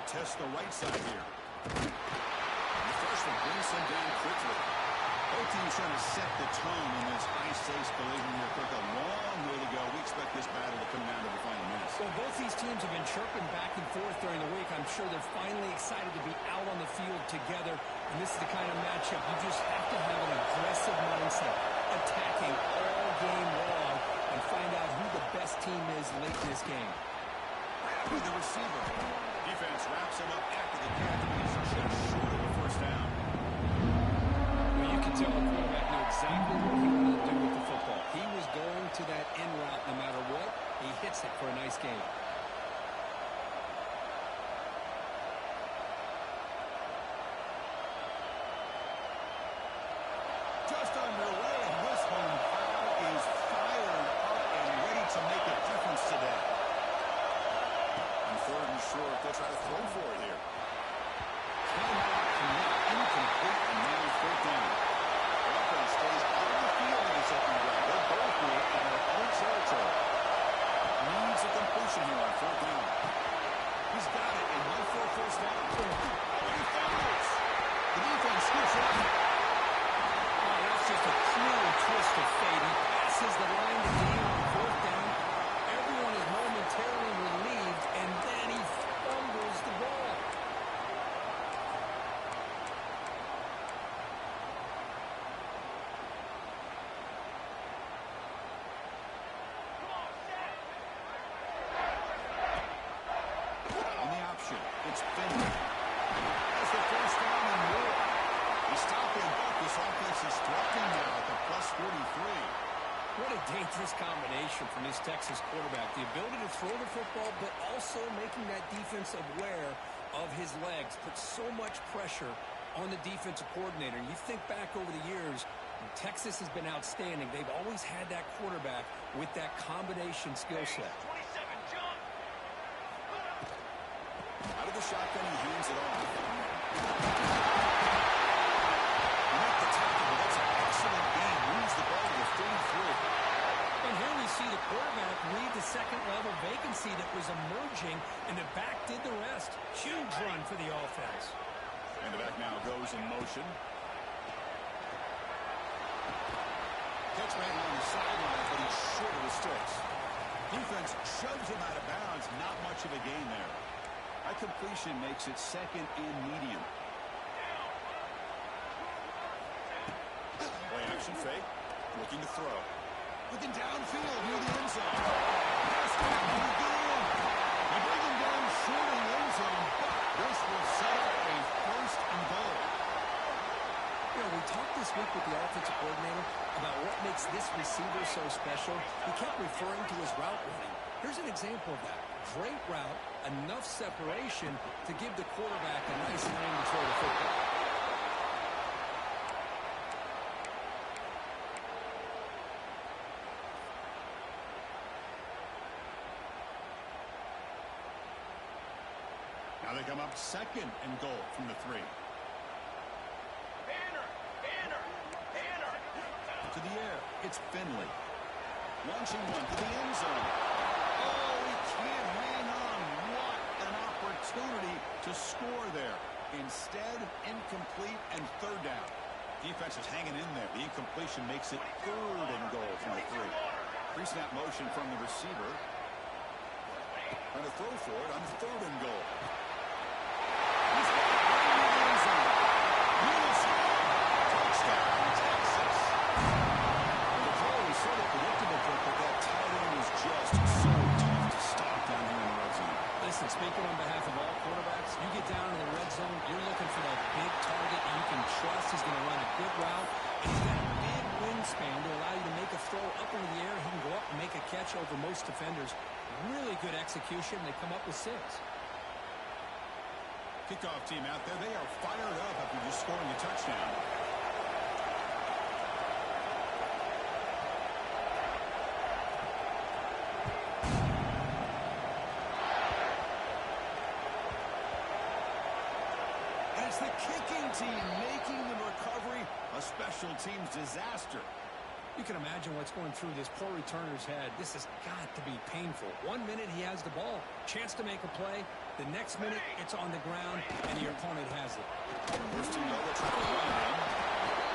test the right side here. The first one brings him down quickly. Both teams trying to set the tone in this high-stakes collision here. Quick, a long way to go. We expect this battle to come down to the final minutes. Well, both these teams have been chirping back and forth during the week. I'm sure they're finally excited to be out on the field together. And this is the kind of matchup you just have to have an aggressive mindset, attacking all game long, and find out who the best team is late in this game. With the receiver. Defense wraps him up after the catch. He's just short of the first down. Well, you can tell the quarterback knew exactly what he wanted to do with the football. He was going to that end route no matter what. He hits it for a nice game. Just underway, and this home crowd is fired up and ready to make a difference today. And third and short, they'll try to throw for it here. Incomplete, and now fourth down. The offense stays out of the field in the second drive. They'll go for it in their own territory. Needs a completion here on fourth down. He's got it, and no for a first down. Oh, he fumbles. The defense scoops it up. Oh, that's just a cruel twist of fate. He passes the line to gain on fourth down. Everyone is momentarily relieved, and then he fumbles the ball. On the option, it's Finley. That's the first down and more. He's stopping, but this offense is threatening now at the plus 43. What a dangerous combination from this Texas quarterback. The ability to throw the football, but also making that defense aware of his legs. Puts so much pressure on the defensive coordinator. You think back over the years, Texas has been outstanding. They've always had that quarterback with that combination skill set. Out of the shotgun, he hands it off. And here we see the quarterback read the second-level vacancy that was emerging, and the back did the rest. Huge run for the offense. And the back now goes in motion. Catch made on the sideline, but he's short of the sticks. Defense shoves him out of bounds. Not much of a gain there. That completion makes it second and medium. Play action fake. Looking to throw. Looking downfield near the end zone. They bring him down short in the end zone, but this will set up a first and goal. You know, we talked this week with the offensive coordinator about what makes this receiver so special. He kept referring to his route running. Here's an example of that. Great route, enough separation to give the quarterback a nice lane to throw the football. Now they come up second and goal from the 3. To the air, it's Finley. Launching one to the end zone. Oh, he can't hang on. What an opportunity to score there. Instead, incomplete and third down. Defense is hanging in there. The incompletion makes it third and goal from the 3. Pre-snap motion from the receiver. Trying to throw for it on third and goal. He's got it right in the end zone. Touchdown, Texas. The play was sort of predictable, but that tight end was just so tough to stop down here in the red zone. Listen, speaking on behalf of all quarterbacks, you get down in the red zone, you're looking for that big target you can trust. He's going to run a good route, and he's got a big wingspan to allow you to make a throw up into the air. He can go up and make a catch over most defenders. Really good execution. They come up with 6. Kickoff team out there. They are fired up after just scoring a touchdown. And it's the kicking team making the recovery a special teams disaster. You can imagine what's going through this poor returner's head. This has got to be painful. 1 minute he has the ball, chance to make a play. The next minute it's on the ground and your opponent has it. First and goal, try to run it in.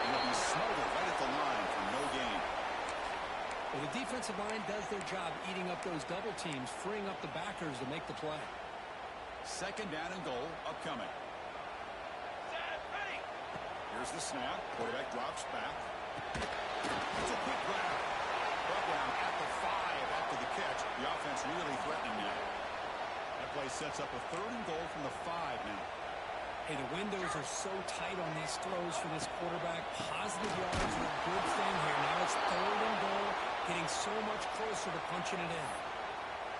He'll be smothered right at the line for no gain. Well, the defensive line does their job eating up those double teams, freeing up the backers to make the play. Second down and goal upcoming. Here's the snap. Quarterback drops back. It's a quick grab. Brought down at the 5 after the catch. The offense really threatening now. That play sets up a third and goal from the 5 now. Hey, the windows are so tight on these throws for this quarterback. Positive yards are a good thing here. Now it's third and goal, getting so much closer to punching it in.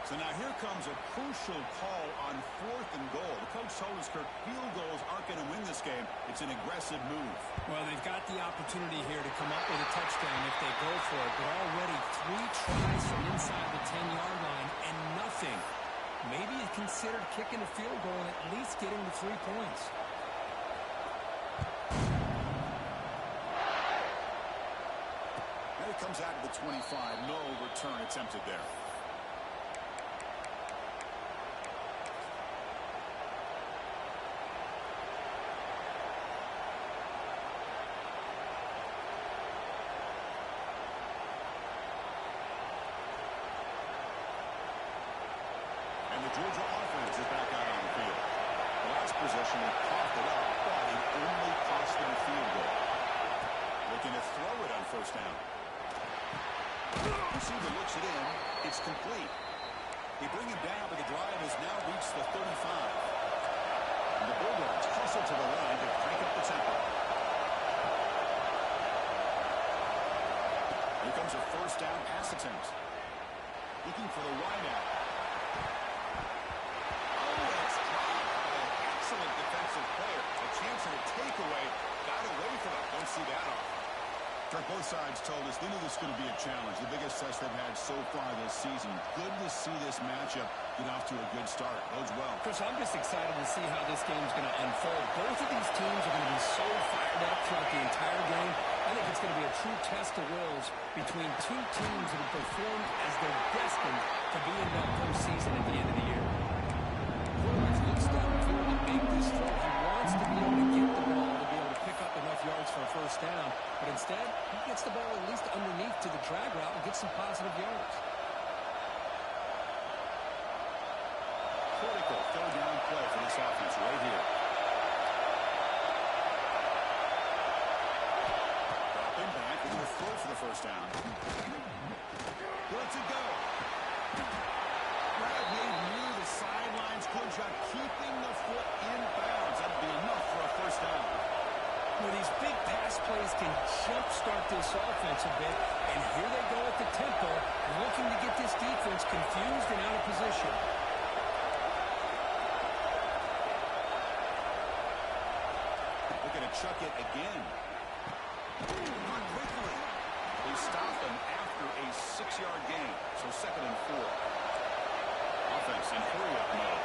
So now here comes a crucial call on fourth and goal. The coach told us, Kirk, field goals aren't going to win this game. It's an aggressive move. Well, they've got the opportunity here to come up with a touchdown if they go for it. But already 3 tries from inside the 10-yard line and nothing. Maybe you considered kicking a field goal and at least getting the 3 points. There he comes out of the 25. No return attempted there. Georgia offense is back out on the field. The last possession, they coughed it up, but it only cost them a field goal. Looking to throw it on first down. Receiver looks it in. It's complete. They bring him down, but the drive has now reached the 35. And the Bulldogs hustle to the line to crank up the tempo. Here comes a first down pass attempt. Looking for the wideout. Excellent defensive player. A chance at a takeaway. Got away from it. Don't see that off. Both sides told us they knew this was going to be a challenge. The biggest test they've had so far this season. Good to see this matchup get off to a good start. Bodes well. Chris, I'm just excited to see how this game's going to unfold. Both of these teams are going to be so fired up throughout the entire game. I think it's going to be a true test of wills between two teams that have performed as they're destined to be in that postseason at the end of the year. Quarterback looks downfield to make this throw. He wants to be able to get the ball to be able to pick up enough yards for a first down. But instead, he gets the ball at least underneath to the drag route and gets some positive yards. Critical third down play for this offense right here. Dropping back with a throw for the first down. Lets it go. Bradley near the sidelines. Good job keeping the foot in bounds. That'd be enough for a first down. Well, these big pass plays can jumpstart this offense a bit, and here they go at the tempo, looking to get this defense confused and out of position. Looking to chuck it again. Not quickly. They stop him after a 6-yard gain, so 2nd and 4. Offense in hurry-up mode.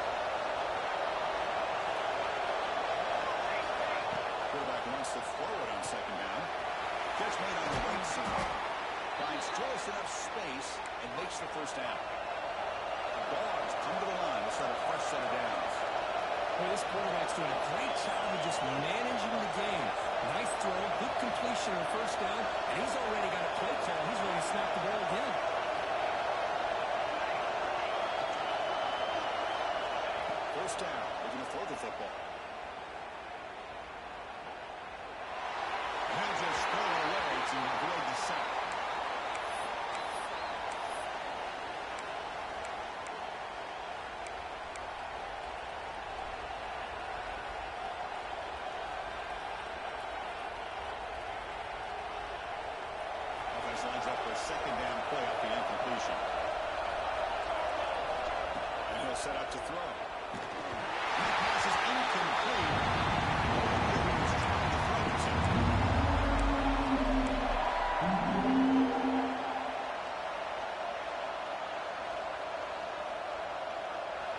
Quarterback wants to throw it on 2nd down. Catch made on the right side. Finds just enough space and makes the first down. The Dogs come to the line to start a fresh set of downs. Well, this quarterback's doing a great job of just managing the game. Nice throw, good completion on first down, and he's already got a play call. He's ready to snap the ball again. First down. They're going to throw the football. He'll just throw it away to avoid the sack. Offense lines up for a 2nd down play off the incompletion. And he'll set up to throw. That pass is incomplete.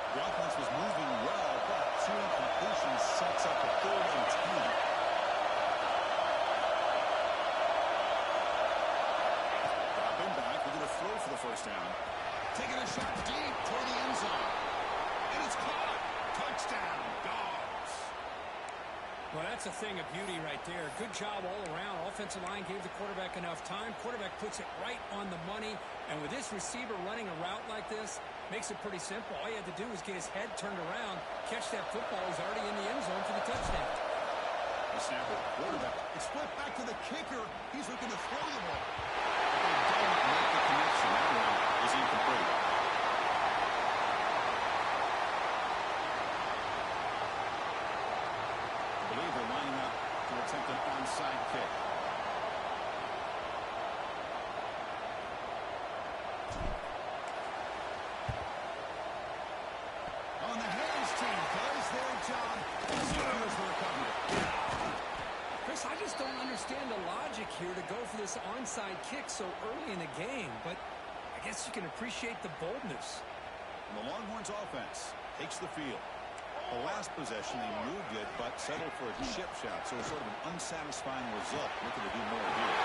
The offense was moving well, but 2 incompletions sets up a 3rd and 10. first down. Taking a shot deep toward the end zone. And it's caught. Touchdown, Dogs. Well, that's a thing of beauty right there. Good job all around. Offensive line gave the quarterback enough time. Quarterback puts it right on the money. And with this receiver running a route like this, makes it pretty simple. All you had to do was get his head turned around, catch that football. He's already in the end zone for the touchdown. The snapper, quarterback. It's flipped back to the kicker. He's looking to throw the ball. They don't make the connection. That one is incomplete. I believe they're lining up to attempt an onside kick. On the hands team does their job. Secures the recovery. Chris, I just don't understand the logic here to go for this onside kick so early in the game, but I guess you can appreciate the boldness. And the Longhorns offense takes the field. The last possession, they moved it, but settled for a chip shot, so it's sort of an unsatisfying result. Looking to do more here.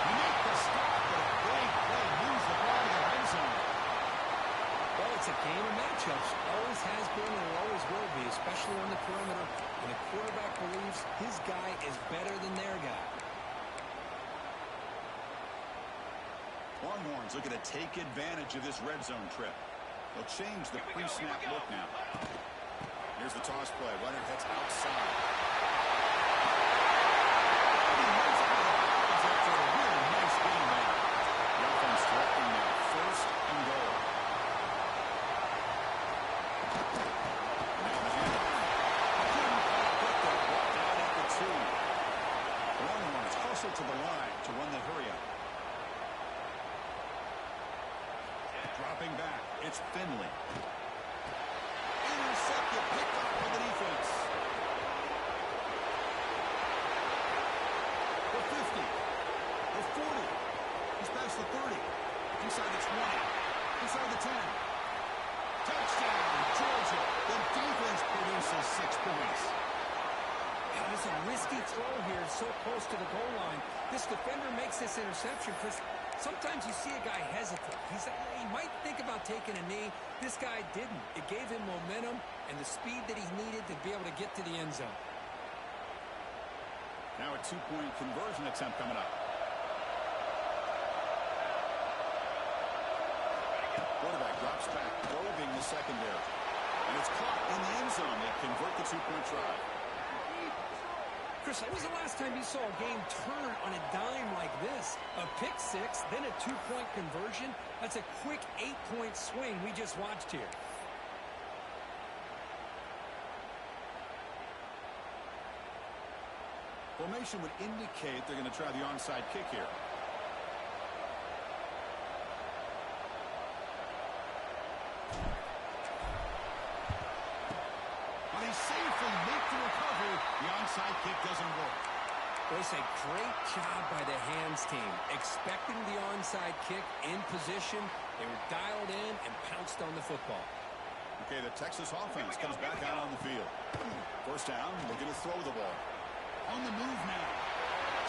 You make the stop, but a great play moves the ball to the red zone. Well, it's a game of matchups. Always has been and it always will be, especially on the perimeter. And the quarterback believes his guy is better than their guy. Longhorns looking to take advantage of this red zone trip. They'll change the pre-snap look now. Here's the toss play. Runner heads outside. After a really nice game there. The offense directing now. First and goal. Now the handoff. Couldn't quite get there. Brought down at the 2. The Longhorns hustle to the line to run the hurry-up. Dropping back, it's Finley. Intercepted, picked up by the defense. The 50, the 40. He's past the 30, inside the 20, inside the 10. Touchdown, Georgia. The defense produces 6 points. God, it's a risky throw here, so close to the goal line. This defender makes this interception because sometimes you see a guy hesitate. He might think about taking a knee. This guy didn't. It gave him momentum and the speed that he needed to be able to get to the end zone. Now a 2-point conversion attempt coming up. Quarterback drops back, probing the secondary. And it's caught in the end zone. They convert the 2-point try. Chris, when was the last time you saw a game turn on a dime like this? A pick six, then a 2-point conversion? That's a quick 8-point swing we just watched here. Formation would indicate they're going to try the onside kick here. But he safely makes the recovery. The onside kick doesn't work. It's a great job by the hands team. Expecting the onside kick in position. They were dialed in and pounced on the football. Okay, the Texas offense comes back out on the field. First down, looking to throw the ball. On the move now.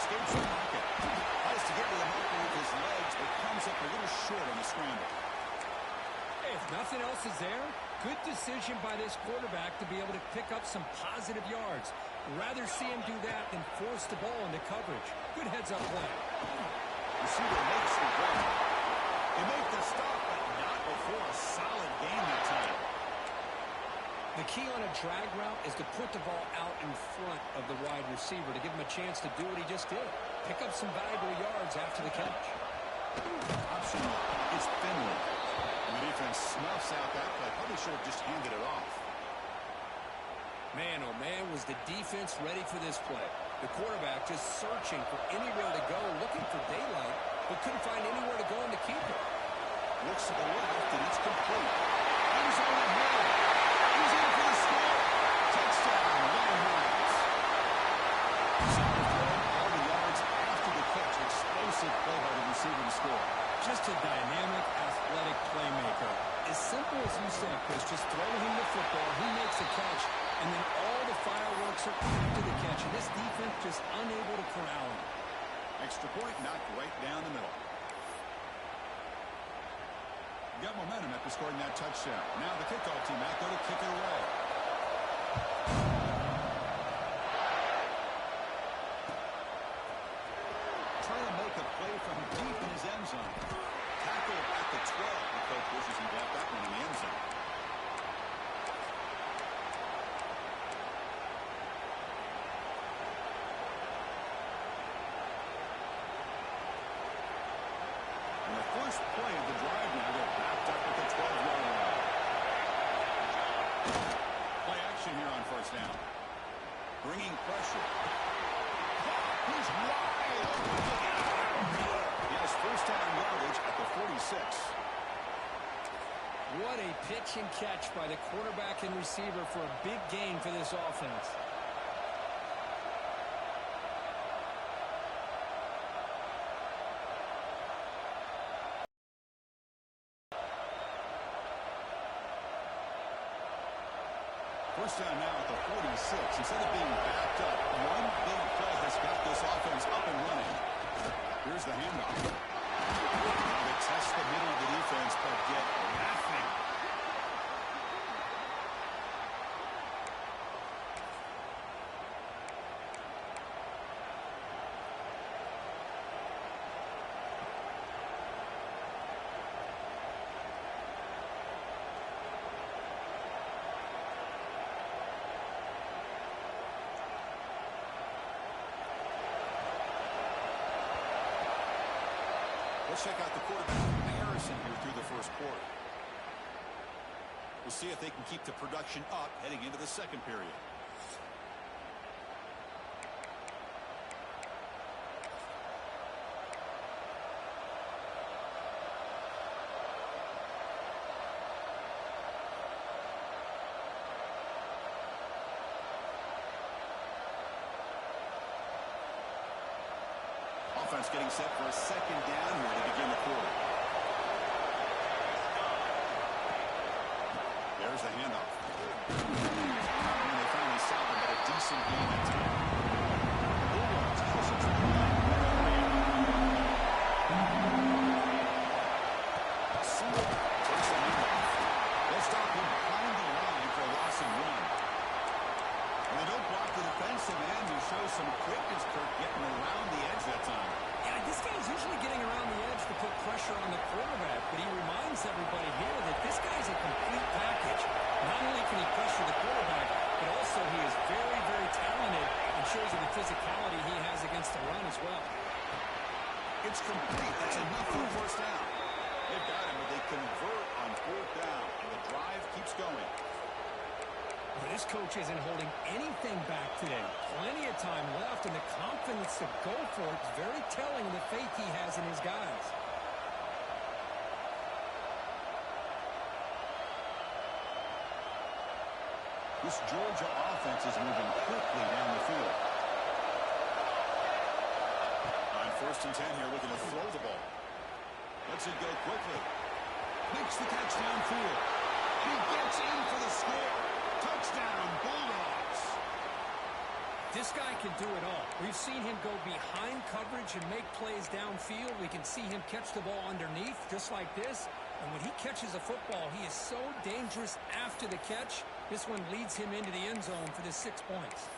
Escapes the pocket. Tries to get to the marker with his legs, but comes up a little short on the scramble. Hey, if nothing else is there, good decision by this quarterback to be able to pick up some positive yards. Rather see him do that than force the ball into coverage. Good heads-up play. Receiver makes the play. They make the stop, but not before a solid game that time. The key on a drag route is to put the ball out in front of the wide receiver to give him a chance to do what he just did. Pick up some valuable yards after the catch. Option is Finley. And the defense snuffs out that play. Probably should have just handed it off. Man, oh man, was the defense ready for this play. The quarterback just searching for anywhere to go, looking for daylight, but couldn't find anywhere to go in the keeper. Looks to the left, and it's complete. He's on the head. He's in for the score. Touchdown, Longhorns. Second throw, all the yards after the catch. Explosive play by the receiver to score. Just a dynamic, athletic playmaker. As simple as you said, Chris, just throw him the football, he makes a catch, and then all the fireworks are after the catch. And this defense just unable to corral him. Extra point knocked right down the middle. Got momentum after scoring that touchdown. Now the kickoff team out there to kick it away. Trying to make a play from deep in his end zone. Tackle at the 12. The coach wishes he got that one in the end zone. And the first play of the drive now, they're backed up at the 12-yard line. Play action here on first down. Bringing pressure. He's wide open. He has first down yardage at the 46. What a pitch and catch by the quarterback and receiver for a big gain for this offense. First down now at the 46. Instead of being backed up, one big play has got this offense up and running. Here's the handoff. Now they test the middle of the defense, but get nothing. Let's check out the quarterback comparison here through the first quarter. We'll see if they can keep the production up heading into the second period. Offense getting set for a second down here to begin the quarter. There's the handoff. And they finally stop him at a decent gain that time. Bulldogs pushing for the line. Single back takes the handoff. They'll stop him behind the line for a loss of one. And they don't block the defensive end who shows some quickness, Kirk, getting around the edge that time. Yeah, this guy's usually getting around the edge to put pressure on the quarterback, but he reminds everybody here that this guy's a complete package. Not only can he pressure the quarterback, but also he is very, very talented and shows you the physicality he has against the run as well. It's complete. That's enough for a first down. They've got him, but they convert on fourth down, and the drive keeps going. But this coach isn't holding anything back today. Plenty of time left, and the confidence to go for it is very telling of the faith he has in his guys. This Georgia offense is moving quickly down the field. On first and 10 here, looking to throw the ball. Lets it go quickly. Makes the catch downfield. He gets in for the score. Touchdown, Bulldogs. This guy can do it all. We've seen him go behind coverage and make plays downfield. We can see him catch the ball underneath, just like this. And when he catches a football, he is so dangerous after the catch. This one leads him into the end zone for the 6 points.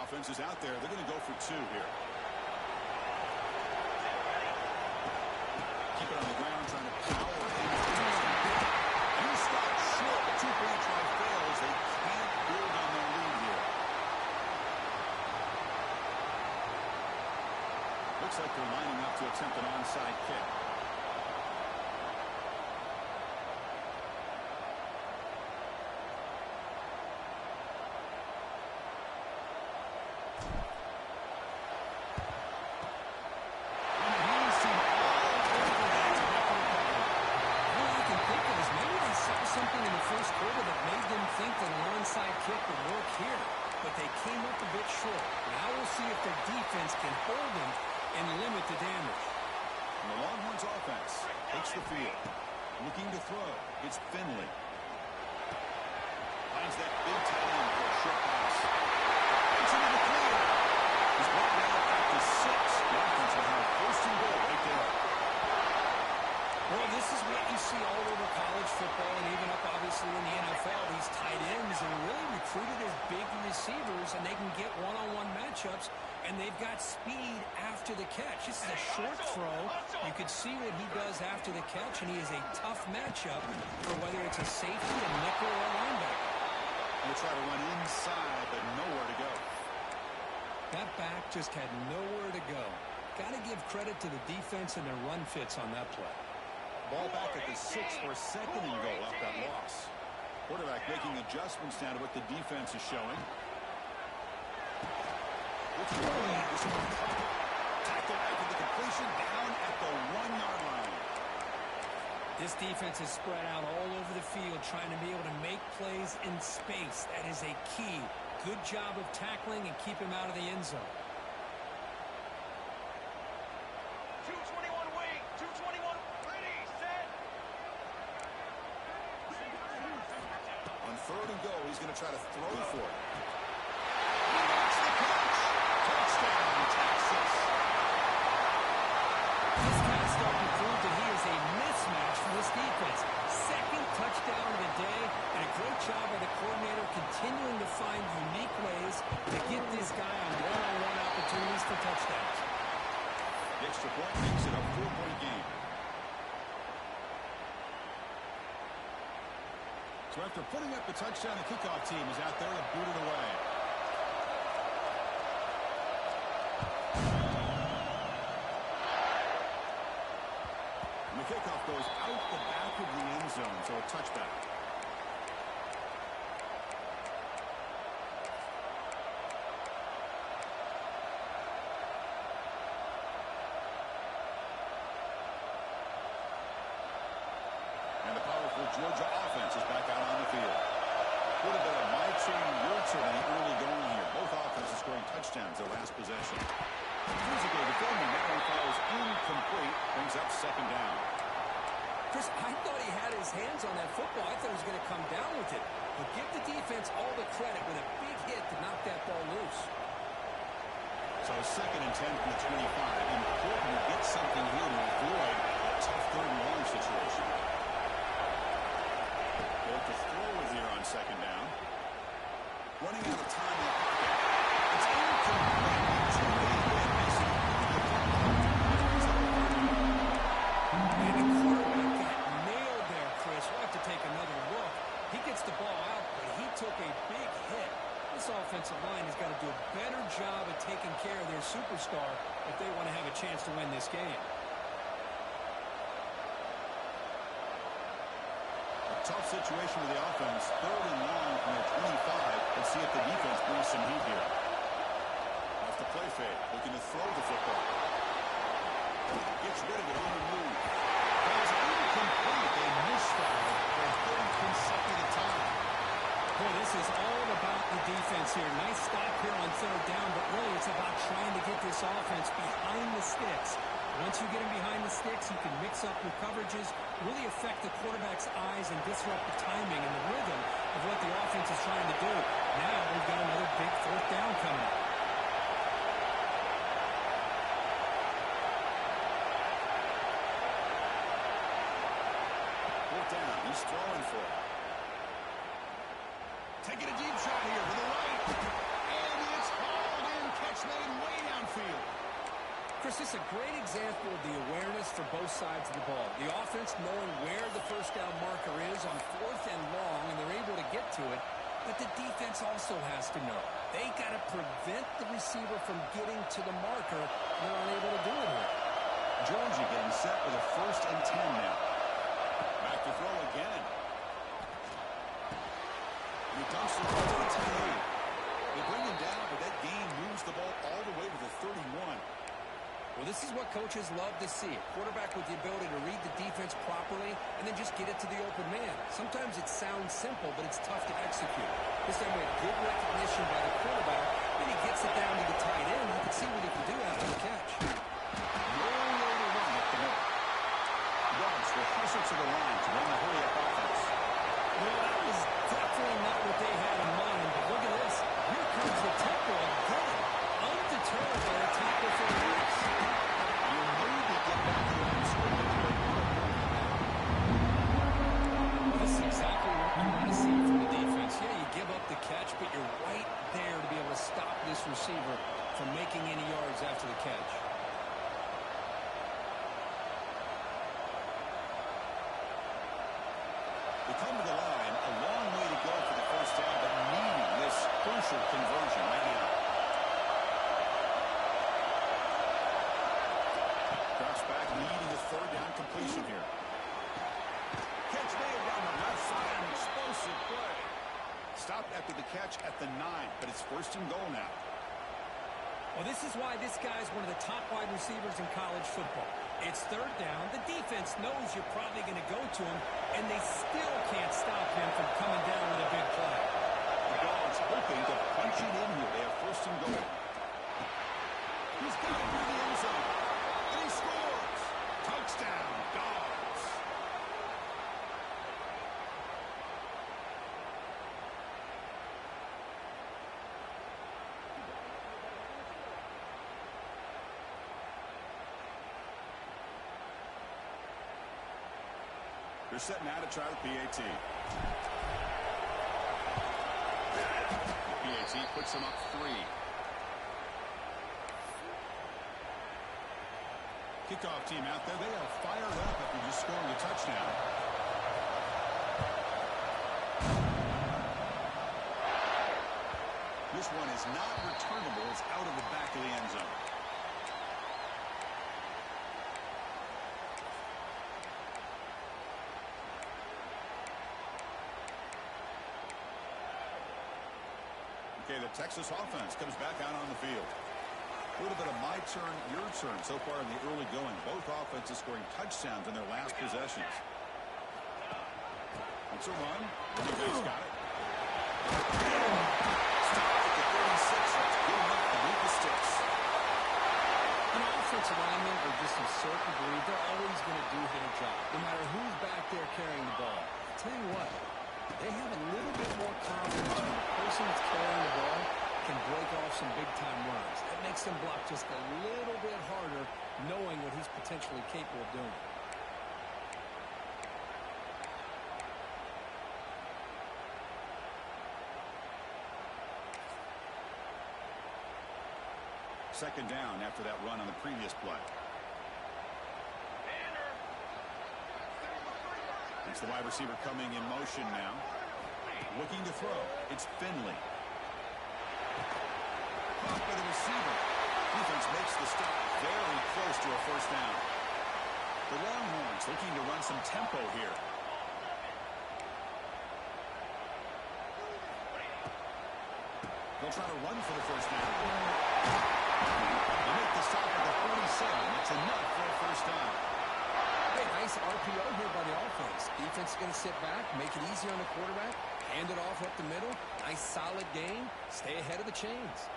Offense is out there. They're going to go for two here. Keep it on the ground, trying to power things. He stops short. The two-point try fails. They can't build on their lead here. Looks like they're lining up to attempt an onside kick. Kick would work here, but they came up a bit short. Now we'll see if their defense can hold them and limit the damage. And the Longhorns offense takes the field. Looking to throw. It's Finley. Finds that big tight end for a short pass. Gets into the clear. He's brought down at the 6. The offense will have first and goal right there. Well, this is what you see all over college football and even up, obviously, in the NFL. These tight ends are really recruited as big receivers, and they can get one-on-one matchups, and they've got speed after the catch. This is a short throw. You can see what he does after the catch, and he is a tough matchup for whether it's a safety, a nickel, or a linebacker. He'll try to run inside, but nowhere to go. That back just had nowhere to go. Got to give credit to the defense and their run fits on that play. Ball back at the 6 for second and goal off that loss. Quarterback making adjustments down to what the defense is showing. Tackle after the completion down at the 1-yard line. This defense is spread out all over the field trying to be able to make plays in space. That is a key. Good job of tackling and keep him out of the end zone. 221 wing, 221 ready, set. On third and goal, he's going to try to throw for it. He makes the catch. Touchdown, Texas. This guy's starting to prove that he is a mismatch for this defense. Second touchdown of the day, and a great job by the coordinator continuing to find unique ways to get this guy on one-on-one opportunities for touchdowns. The extra point makes it a 4-point game. So after putting up the touchdown, the kickoff team is out there to boot it away. And the kickoff goes out the back of the end zone, so a touchback. And the powerful Georgia offense is back out on the field. Would have been a my turn, your turn in the early going here. Both offenses scoring touchdowns their last possession. Years ago, the defending now falls incomplete, brings up second down. Chris, I thought he had his hands on that football. I thought he was going to come down with it. But give the defense all the credit with a big hit to knock that ball loose. So second and 10 from the 25. Important to get something here to avoid a tough third and long situation. Both the throw is here on second down. Running out of time in the pocket. It's incomplete. And the quarterback got nailed there, Chris. We'll have to take another look. He gets the ball out, but he took a big hit. This offensive line has got to do a better job of taking care of their superstar if they want to have a chance to win this game. A tough situation for the offense. Third and long from their 25. Let's see if the defense brings some heat here. Off the play fake, looking to throw the football. Gets rid of it on the move. That was incomplete. They missed that for a third consecutive time. Boy, this is all about the defense here. Nice stop here on third down, but really it's about trying to get this offense behind the sticks. Once you get him behind the sticks, you can mix up your coverages, really affect the quarterback's eyes and disrupt the timing and the rhythm of what the offense is trying to do. Now we've got another big fourth down coming up. Fourth down. He's throwing for it. Taking a deep shot here to the right. And it's hauled in. Catch made way downfield. Chris, this is a great example of the awareness for both sides of the ball. The offense knowing where the first down marker is on fourth and long, and they're able to get to it. But the defense also has to know. They got to prevent the receiver from getting to the marker, and they're unable to do it here. Georgia getting set with a first and 10 now. Back to throw again. And he dumps the ball to the 10. They bring him down, but that gain moves the ball all the way to the 31. Well, this is what coaches love to see. A quarterback with the ability to read the defense properly and then just get it to the open man. Sometimes it sounds simple, but it's tough to execute. This time we had good recognition by the quarterback, and he gets it down to the tight end. You can see what he can do after the catch. Nowhere to run up the middle. Dogs will hustle to the line to run the hurry-up offense. Well, that was definitely not what they come to the line. A long way to go for the first down, but needing this crucial conversion right now. Drops back, needing a third down completion here. Catch made down the left side. An explosive play. Stopped after the catch at the 9, but it's first and goal now. Well, this is why this guy's one of the top wide receivers in college football. It's third down. The defense knows you're probably going to go to him, and they still can't stop him from coming down with a big play. The Dogs hoping to punch it in here. They have first and goal. He's got it near the end zone, and he scores. Touchdown, Dogs. They're set now to try the PAT. The PAT puts them up 3. Kickoff team out there. They are fired up after just scoring a touchdown. This one is not returnable. It's out of the back of the end zone. Okay, the Texas offense comes back out on the field. A little bit of my turn, your turn so far in the early going. Both offenses scoring touchdowns in their last possessions. It's a run. You guys got it. Stop at the 36. That's good enough to meet the sticks. Offensive linemen are just a certain breed. They're always going to do their job, no matter who's back there carrying the ball. I'll tell you what, they have a little bit more confidence when the person that's carrying the ball can break off some big-time runs. That makes them block just a little bit harder, knowing what he's potentially capable of doing. Second down after that run on the previous play. It's the wide receiver coming in motion now. Looking to throw. It's Finley. Caught by the receiver. Defense makes the stop very close to a first down. The Longhorns looking to run some tempo here. They'll try to run for the first down. They make the stop at the 47. That's enough for a first down. Hey, nice RPO here by the offense. Defense is going to sit back, make it easy on the quarterback, hand it off up the middle. Nice solid game. Stay ahead of the chains.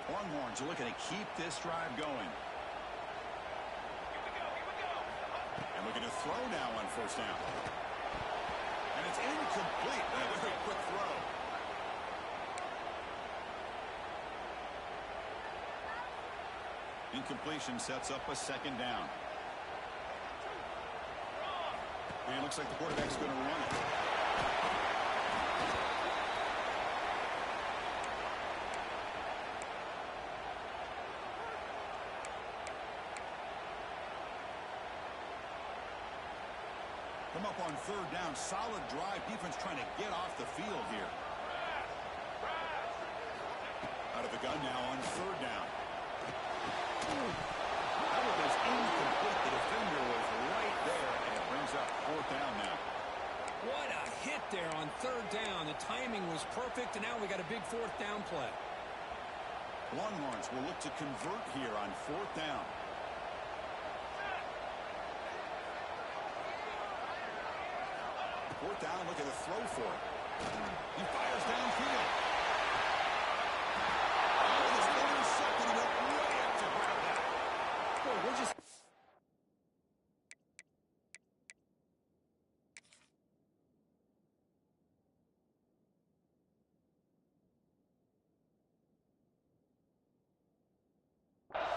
Longhorns are looking to keep this drive going. And looking to throw now on first down. And it's incomplete. A very quick throw. Incompletion sets up a second down. And it looks like the quarterback's going to run it. Come up on third down. Solid drive. Defense trying to get off the field here. Out of the gun now on third down. That one was incomplete. The defender was right there, and it brings up fourth down now. What a hit there on third down. The timing was perfect, and now we got a big fourth down play. Longhorns will look to convert here on fourth down. Fourth down, look at the throw for it. He fires downfield. Oh, this thing intercepted. He went way up to grab that. Boy, we're just...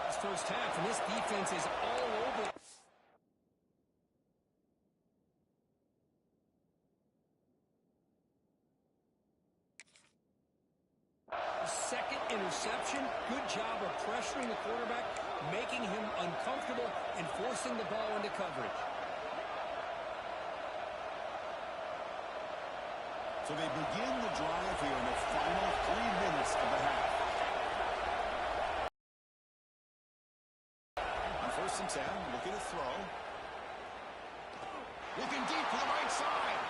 This first half, and this defense is all over. Second interception. Good job of pressuring the quarterback, making him uncomfortable, and forcing the ball into coverage. So they begin the drive here in the final 3 minutes of the half. On 1st and 10, looking to throw. Looking deep to the right side.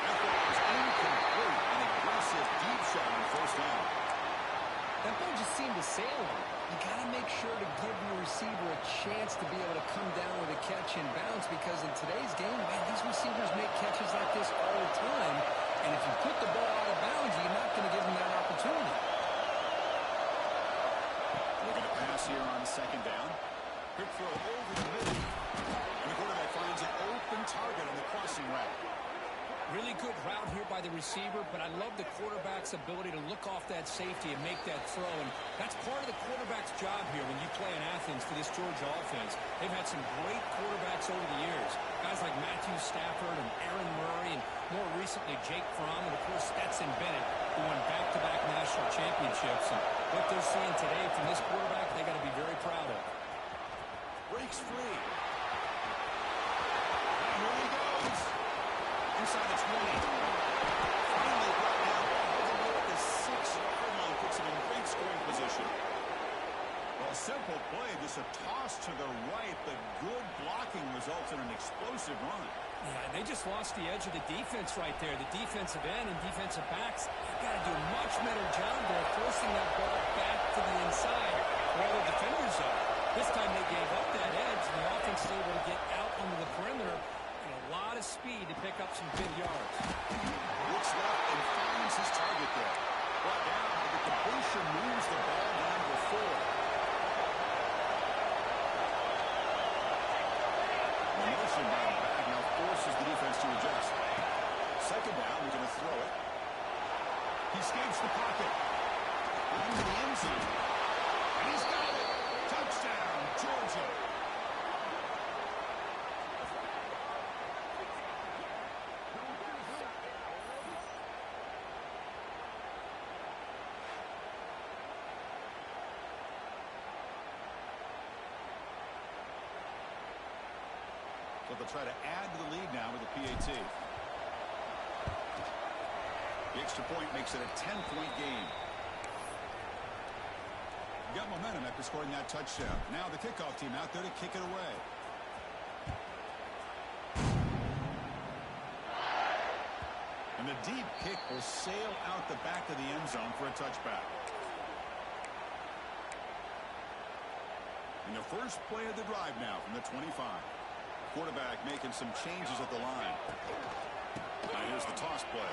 That ball is incomplete. An aggressive deep shot on 1st down. That ball just seemed to sail on. You got to make sure to give your receiver a chance to be able to come down with a catch and bounce, because in today's game, man, these receivers make catches like this all the time. And if you put the ball out of bounds, you're not going to give them that opportunity. Looking to pass here on 2nd down. Quick throw over the middle. And the quarterback finds an open target on the crossing route. Really good route here by the receiver, but I love the quarterback's ability to look off that safety and make that throw. And that's part of the quarterback's job here when you play in Athens for this Georgia offense. They've had some great quarterbacks over the years. Guys like Matthew Stafford and Aaron Murray, and more recently Jake Fromm, and of course Stetson Bennett, who won back-to-back national championships. And what they're seeing today from this quarterback, they got to be very proud of. Breaks free. And here he goes. Inside the 20. Finally brought down all the way at the 6-yard line. Puts him in great scoring position. Well, simple play. Just a toss to the right, but good blocking results in an explosive run. Yeah, they just lost the edge of the defense right there. The defensive end and defensive backs, they've got to do a much better job there forcing that ball back to the inside where the defenders are. This time they gave up that edge, and the offense is able to get out onto the perimeter. A lot of speed to pick up some big yards. Looks left and finds his target there. Brought down, but the completion moves the ball down to 4. The motion by the back now forces the defense to adjust. 2nd down, we're going to throw it. He escapes the pocket. Into the end zone. And he's got it. Touchdown, Georgia. So they'll try to add to the lead now with a PAT. The extra point makes it a 10-point game. Got momentum after scoring that touchdown. Now the kickoff team out there to kick it away. And the deep kick will sail out the back of the end zone for a touchback. And the first play of the drive now from the 25. Quarterback making some changes at the line. Now here's the toss play.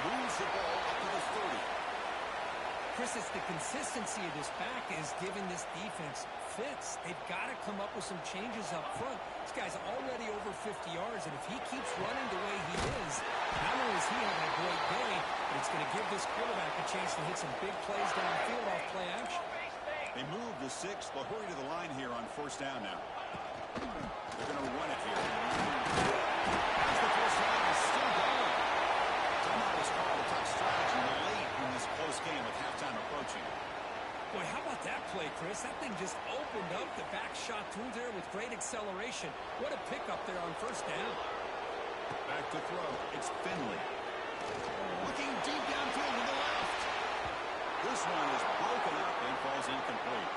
Moves the ball up to the 30. Chris, it's the consistency of this back is giving this defense fits. They've got to come up with some changes up front. This guy's already over 50 yards, and if he keeps running the way he is, not only is he having a great day, but it's going to give this quarterback a chance to hit some big plays downfield off play action. They move the 6. They'll hurry to the line here on 1st down now. They're going to run it here. As the first down is still going. Timeout is called to touch strategy late in this close game with halftime approaching. Boy, how about that play, Chris? That thing just opened up. The back shot through there with great acceleration. What a pickup there on 1st down. Back to throw. It's Finley. Looking deep downfield to the left. This one is broken up and falls incomplete.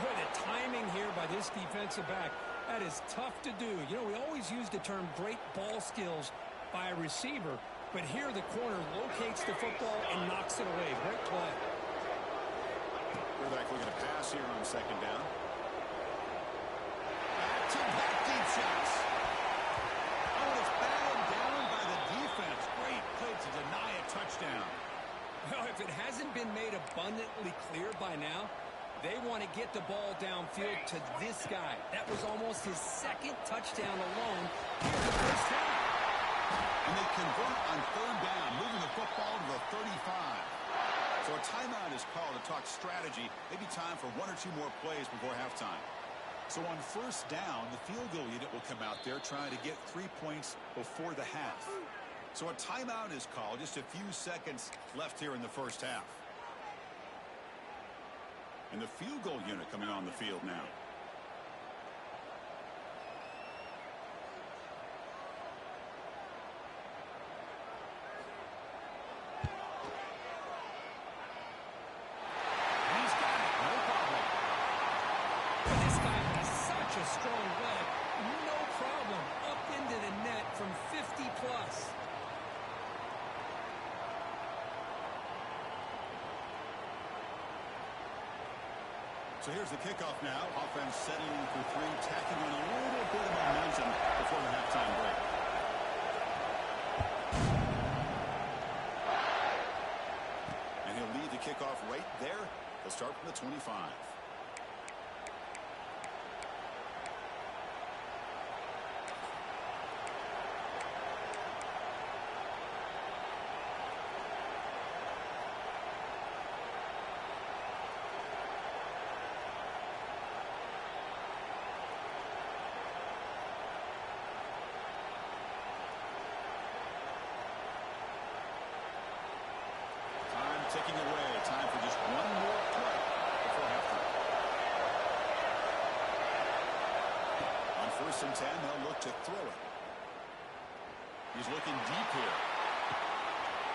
Boy, the timing here by this defensive back, that is tough to do. You know, we always use the term great ball skills by a receiver, but here the corner locates the football and knocks it away. Great play. Quarterback looking to pass here on 2nd down. Back-to-back deep shots. Oh, it's batted down by the defense. Great play to deny a touchdown. Well, if it hasn't been made abundantly clear by now, they want to get the ball downfield to this guy. That was almost his 2nd touchdown alone here in the first half. And they convert on 3rd down, moving the football to the 35. So a timeout is called to talk strategy. Maybe time for 1 or 2 more plays before halftime. So on 1st down, the field goal unit will come out there trying to get 3 points before the half. So a timeout is called. Just a few seconds left here in the first half. And the field goal unit coming on the field now. So here's the kickoff now. Offense settling for three, tacking on a little bit of momentum before the halftime break. And he'll lead the kickoff right there. He'll start from the 25. Ticking away. Time for just one more play before halftime. On 1st and 10, they'll look to throw it. He's looking deep here.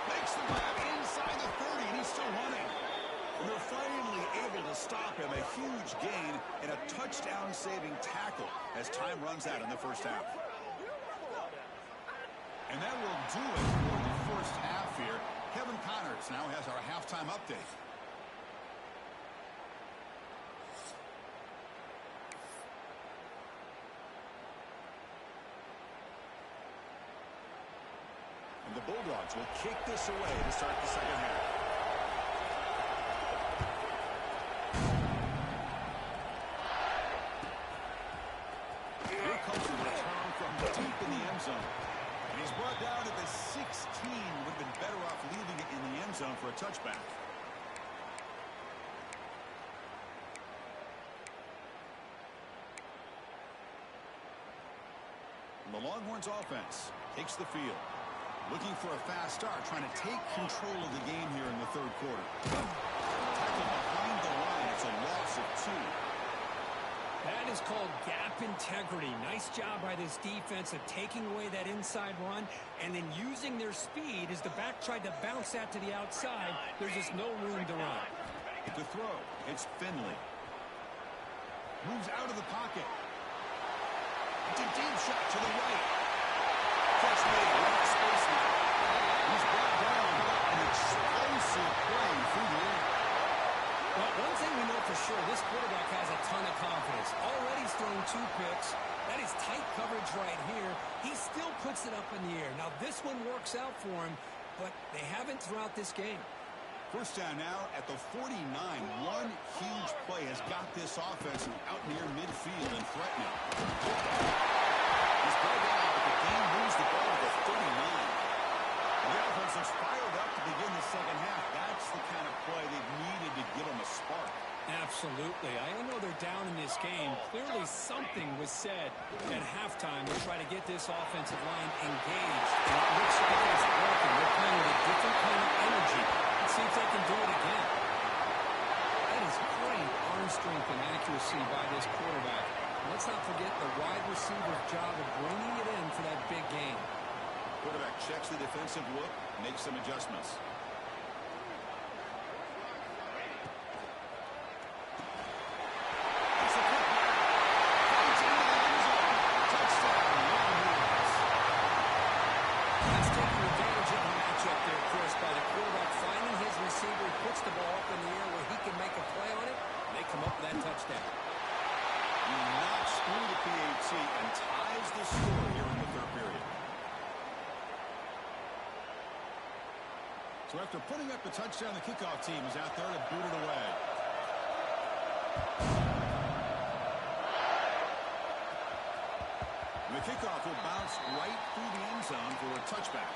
Makes the grab inside the 30, and he's still running. And they're finally able to stop him. A huge gain and a touchdown-saving tackle as time runs out in the first half. And that will do it for the first half here. Kevin Connors now has our halftime update. And the Bulldogs will kick this away to start the second half. Here comes the return from deep in the end zone. And he's brought down to the 16. Would have been better off leaving it in the end zone for a touchback. And the Longhorns offense takes the field. Looking for a fast start, trying to take control of the game here in the third quarter. Tackle behind the line. It's a loss of 2. That is called gap integrity. Nice job by this defense of taking away that inside run and then using their speed as the back tried to bounce that to the outside. There's just no room to run. To throw, it's Finley. Moves out of the pocket. It's a deep shot to the right. Catch made right space now. He's brought down an explosive play through the air. Well, one thing we know for sure, this quarterback has a ton of confidence. Already he's thrown 2 picks. That is tight coverage right here. He still puts it up in the air. Now, this one works out for him, but they haven't throughout this game. First down now at the 49. One huge play has got this offense out near midfield and threatening. He's brought down, but the game moves the ball to the 39. The offense looks fired up to begin the second half. That's the kind of play they've needed to give them a spark. Absolutely. I know they're down in this game. Clearly something was said at halftime to try to get this offensive line engaged. And it looks like it's working. They're playing with a different kind of energy. Let's see if they can do it again. That is great arm strength and accuracy by this quarterback. Let's not forget the wide receiver's job of bringing it in for that big game. Quarterback checks the defensive look, makes some adjustments. So after putting up the touchdown, the kickoff team is out there to boot it away. And the kickoff will bounce right through the end zone for a touchback.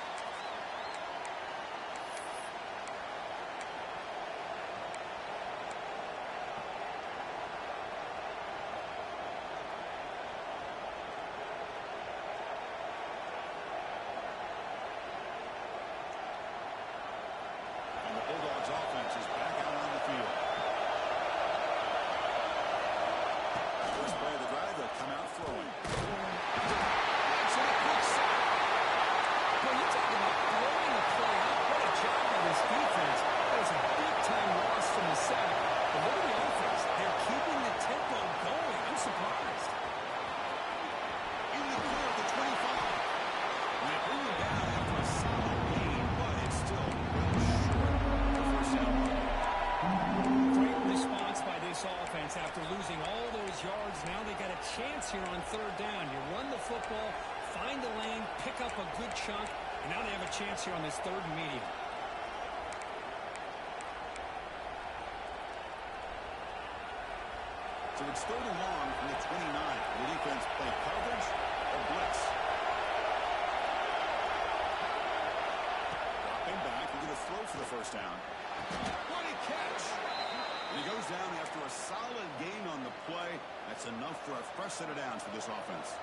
here on third down. You run the football, find the lane, pick up a good chunk, and now they have a chance here on this third and medium. So it's third and long from the 29. The defense play coverage or blitz. Dropping back, we're going to throw for the first down. What a catch! And he goes down after a solid gain on the play. That's enough for a fresh set of downs for this offense.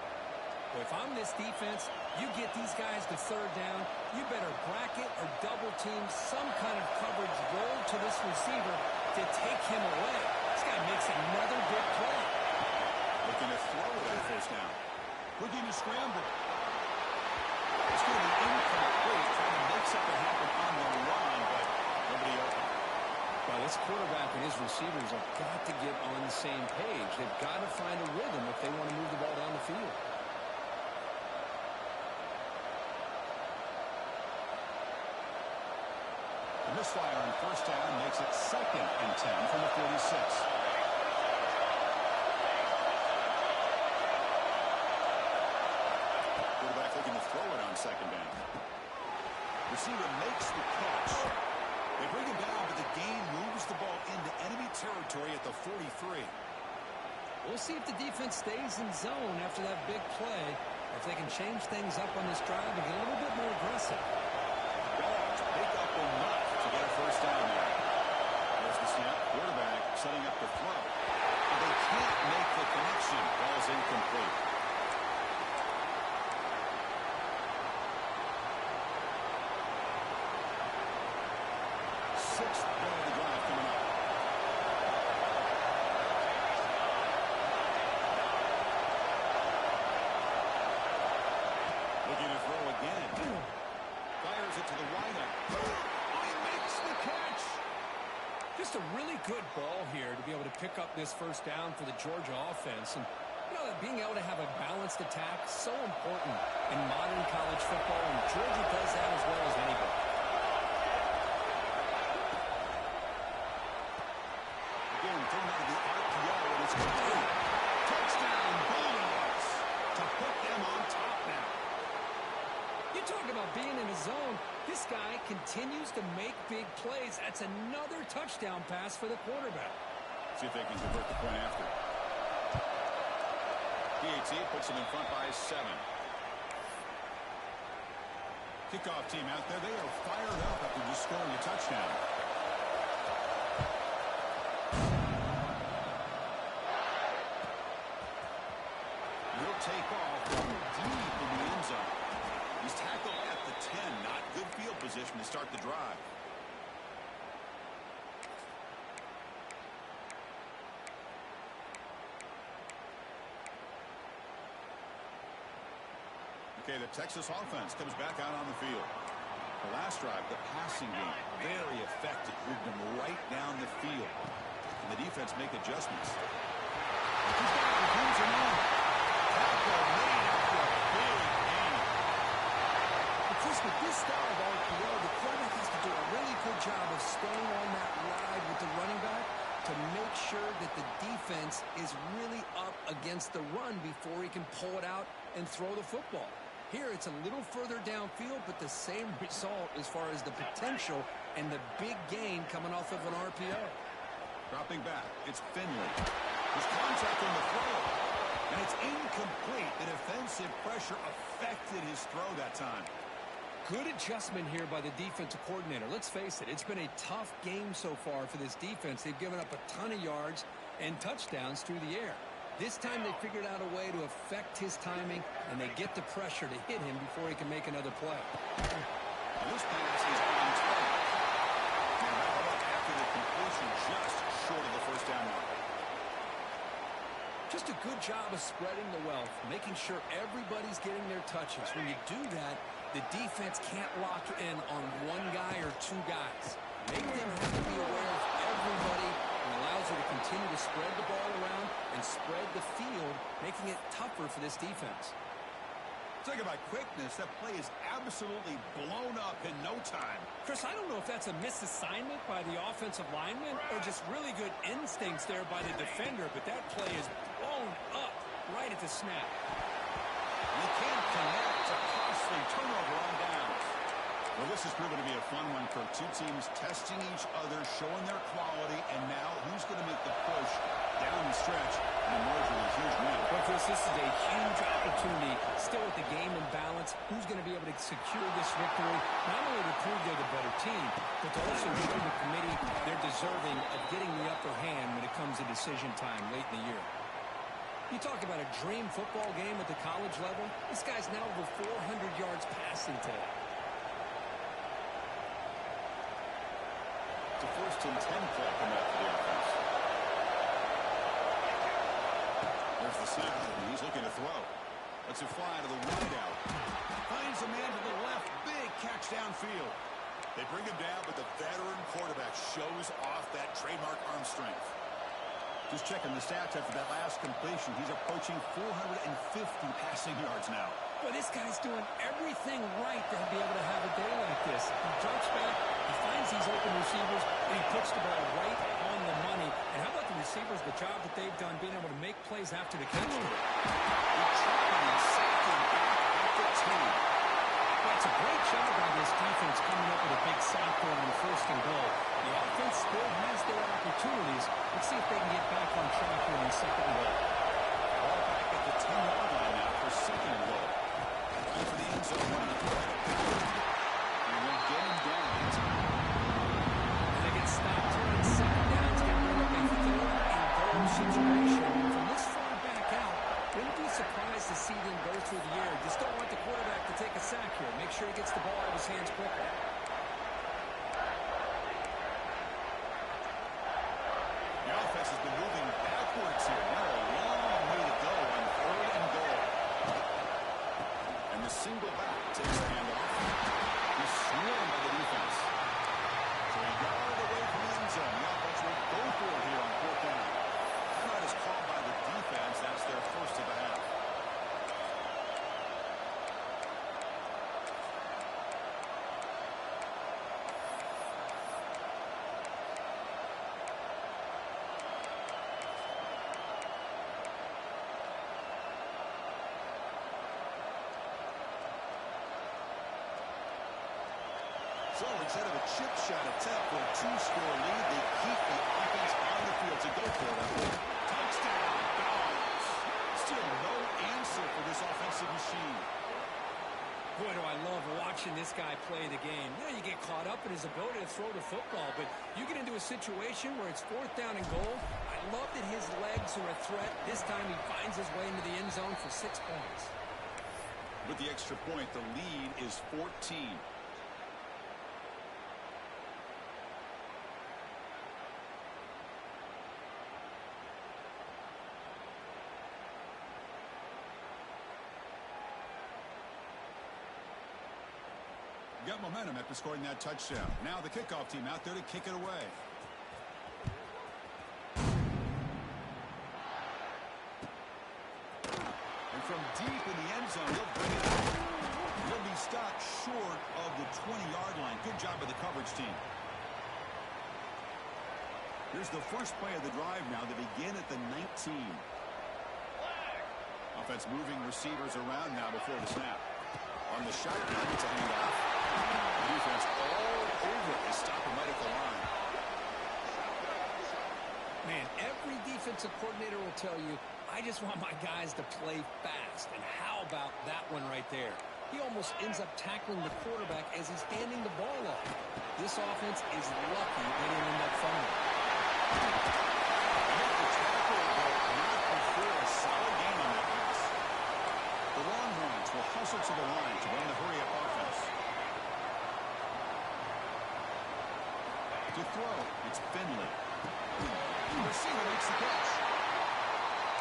Well, if I'm this defense, you get these guys to third down, you better bracket or double team some kind of coverage roll to this receiver to take him away. This guy makes another big play. Looking to throw it on first down. Looking to scramble. It's going to be incomplete. Trying to make something happen on the run, but nobody open. Well, this quarterback and his receivers have got to get on the same page. They've got to find a rhythm if they want to move the ball down the field. The misfire on first down makes it 2nd and 10 from the 46. Quarterback looking to throw it on second down. Receiver makes the catch. They bring him down, but the gain moves the ball into enemy territory at the 43. We'll see if the defense stays in zone after that big play, or if they can change things up on this drive and get a little bit more aggressive. Dogs pick up enough to get a first down there. There's the snap. Quarterback setting up the throw. And they can't make the connection. Ball's incomplete. Sixth play of the drive coming up. Looking to throw again. Fires it to the wideout. He makes the catch. Just a really good ball here to be able to pick up this first down for the Georgia offense. And, you know, being able to have a balanced attack is so important in modern college football, and Georgia does that as well as anybody. Again, thrown out of the RPO, and it's complete. Touchdown, Bulldogs, to put them on top now. You talk about being in a zone. This guy continues to make big plays. That's another touchdown pass for the quarterback. See if they can convert the point after. PAT puts them in front by 7. Kickoff team out there. They are fired up after just scoring a touchdown. He'll take off deep in the end zone. He's tackled at the 10. Not good field position to start the drive. Okay, the Texas offense comes back out on the field. The last drive, the passing game, very effective. Moved them right down the field. And the defense make adjustments. He's got it. He's in. Tackle made after a big gain. Chris, with this style of RPO, the quarterback has to do a really good job of staying on that ride with the running back to make sure that the defense is really up against the run before he can pull it out and throw the football. Here, it's a little further downfield, but the same result as far as the potential and the big gain coming off of an RPO. Dropping back, it's Finley. There's contact on the throw, and it's incomplete. The defensive pressure affected his throw that time. Good adjustment here by the defensive coordinator. Let's face it, it's been a tough game so far for this defense. They've given up a ton of yards and touchdowns through the air. This time they figured out a way to affect his timing, and they get the pressure to hit him before he can make another play. And this pass is on target. Now, how about after the completion just short of the first down mark? Just a good job of spreading the wealth, making sure everybody's getting their touches. When you do that, the defense can't lock in on one guy or two guys. Make them have to be aware of everybody, and allows you to continue to spread the ball around and spread the field, making it tougher for this defense. Talking about quickness, that play is absolutely blown up in no time. Chris, I don't know if that's a misassignment by the offensive lineman or just really good instincts there by the defender, but that play is blown up right right at the snap. They can't connect. A costly turnover on downs. Well, this has proven to be a fun one for two teams testing each other, showing their quality, and now who's going to make the push down the stretch and emerge with a huge win. But Chris, this is a huge opportunity. Still with the game in balance, who's going to be able to secure this victory? Not only to prove they're the better team, but to also show the committee they're deserving of getting the upper hand when it comes to decision time late in the year. You talk about a dream football game at the college level. This guy's now over 400 yards passing today. It's a 1st and 10 play coming out for the offense. There's the snap, and he's looking to throw. Lets it fly to the wideout. Finds a man to the left. Big catch downfield. They bring him down, but the veteran quarterback shows off that trademark arm strength. Just checking the stats after that last completion. He's approaching 450 passing yards now. Well, this guy's doing everything right to be able to have a day like this. He drops back, he finds these open receivers, and he puts the ball right on the money. And how about the receivers, the job that they've done being able to make plays after the catch? Retrieving and sacking back at the 10. Well, it's a great job by this defense coming up with a big sack there on 1st and goal. The offense still has their opportunities. Let's see if they can get back on track here on 2nd and goal. Ball back at the 10-yard line now for 2nd and goal. For the end zone, running the play. And they'll get him down. And they get stopped here on 2nd down to bring up a 3rd and goal situation. And from this far back out, wouldn't be surprised to see them go through the air. Just don't want the quarterback to take a sack here. Make sure he gets the ball out of his hands quickly. The offense has been moving backwards here. Now a long way to go on 3rd and goal. And the single back takes the handoff. He's swarmed by the defense. So a yard away from the end zone. The offense will go for it here on 4th down. Timeout is called by the defense. That's their first of the half. So instead of a chip shot attempt for a 2-score lead, they keep the offense on the field to go for it. Touchdown, Dogs. Still no answer for this offensive machine. Boy, do I love watching this guy play the game. You know, you get caught up in his ability to throw the football, but you get into a situation where it's 4th down and goal. I love that his legs are a threat. This time he finds his way into the end zone for 6 points. With the extra point, the lead is 14. Got momentum after scoring that touchdown. Now the kickoff team out there to kick it away. And from deep in the end zone, he'll bring it out. He'll be stopped short of the 20-yard line. Good job by the coverage team. Here's the first play of the drive now. They begin at the 19. Offense moving receivers around now before the snap. On the shotgun, it's a handoff. The defense all over is stopping right at the line. Man, every defensive coordinator will tell you, I just want my guys to play fast. And how about that one right there? He almost ends up tackling the quarterback as he's handing the ball off. This offense is lucky they didn't end up fumbling. The tackle, but not before a solid gain on that pass. The Longhorns will hustle to the line to run the hurry-up offense. To throw, it's Finley. The receiver makes the catch.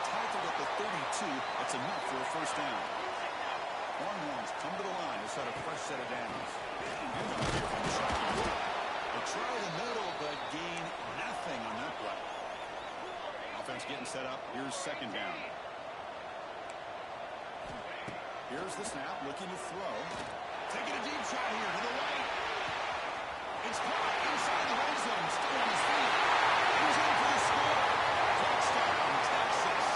Tackled at the 32. That's enough for a 1st down. Longhorns come to the line to set a fresh set of downs. They try the middle, but gain nothing on that play. Offense getting set up. Here's 2nd down. Here's the snap, looking to throw. Taking a deep shot here to the right. It's caught inside the red zone. Still on his feet. He's in for the score. Touchdown, Texas.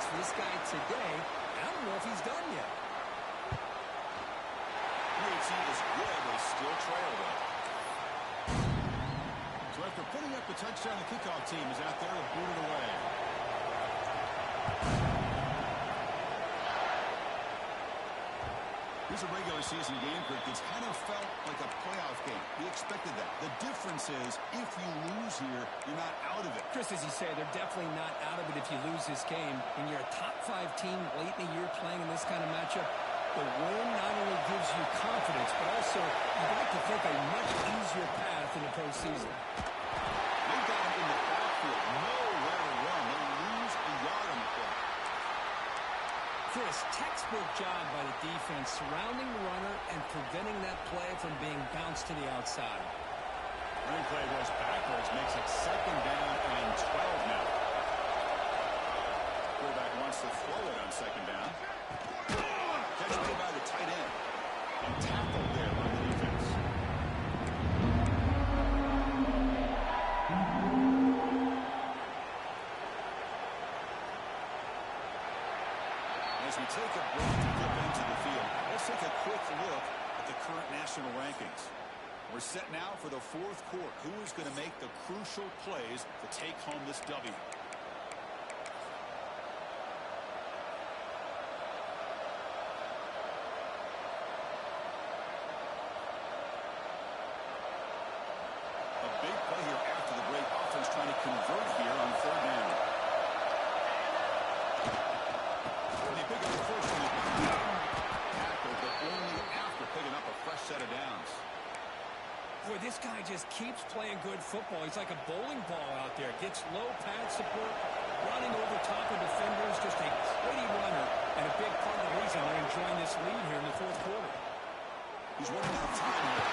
for this guy today. I don't know if he's done yet. UAT is good. They still trail, though. So after putting up the touchdown, the kickoff team is out there to boot it away. Here's a regular season game, Greg, that's kind of felt like a playoff game. We expected that. The difference is, if you lose here, you're not out of it. Chris, as you say, they're definitely not out of it if you lose this game. When you're a top-5 team late in the year playing in this kind of matchup, the win not only gives you confidence, but also you'd like to think a much easier path in the postseason. They got him in the backfield. Nowhere to run. They lose a yard on the play. Chris, textbook job by the defense surrounding the runner and preventing that play from being bounced to the outside. Running play goes backwards, makes it 2nd down and 12 now. Quarterback wants to throw it on 2nd down. Catch made by the tight end. And tackled there by the defense. As we take a break to dip into the field, let's take a quick look at the current national rankings. We're set now for the 4th quarter. Who is going to make the crucial plays to take home this W? A big play here after the break. Offense trying to convert here on 3rd down. And they pick up the first one. Tackled, but only after picking up a fresh set of downs. Boy, this guy just keeps playing good football. He's like a bowling ball out there. Gets low pad support, running over top of defenders. Just a pretty runner, and a big part of the reason they're enjoying this lead here in the 4th quarter. He's running out of time here.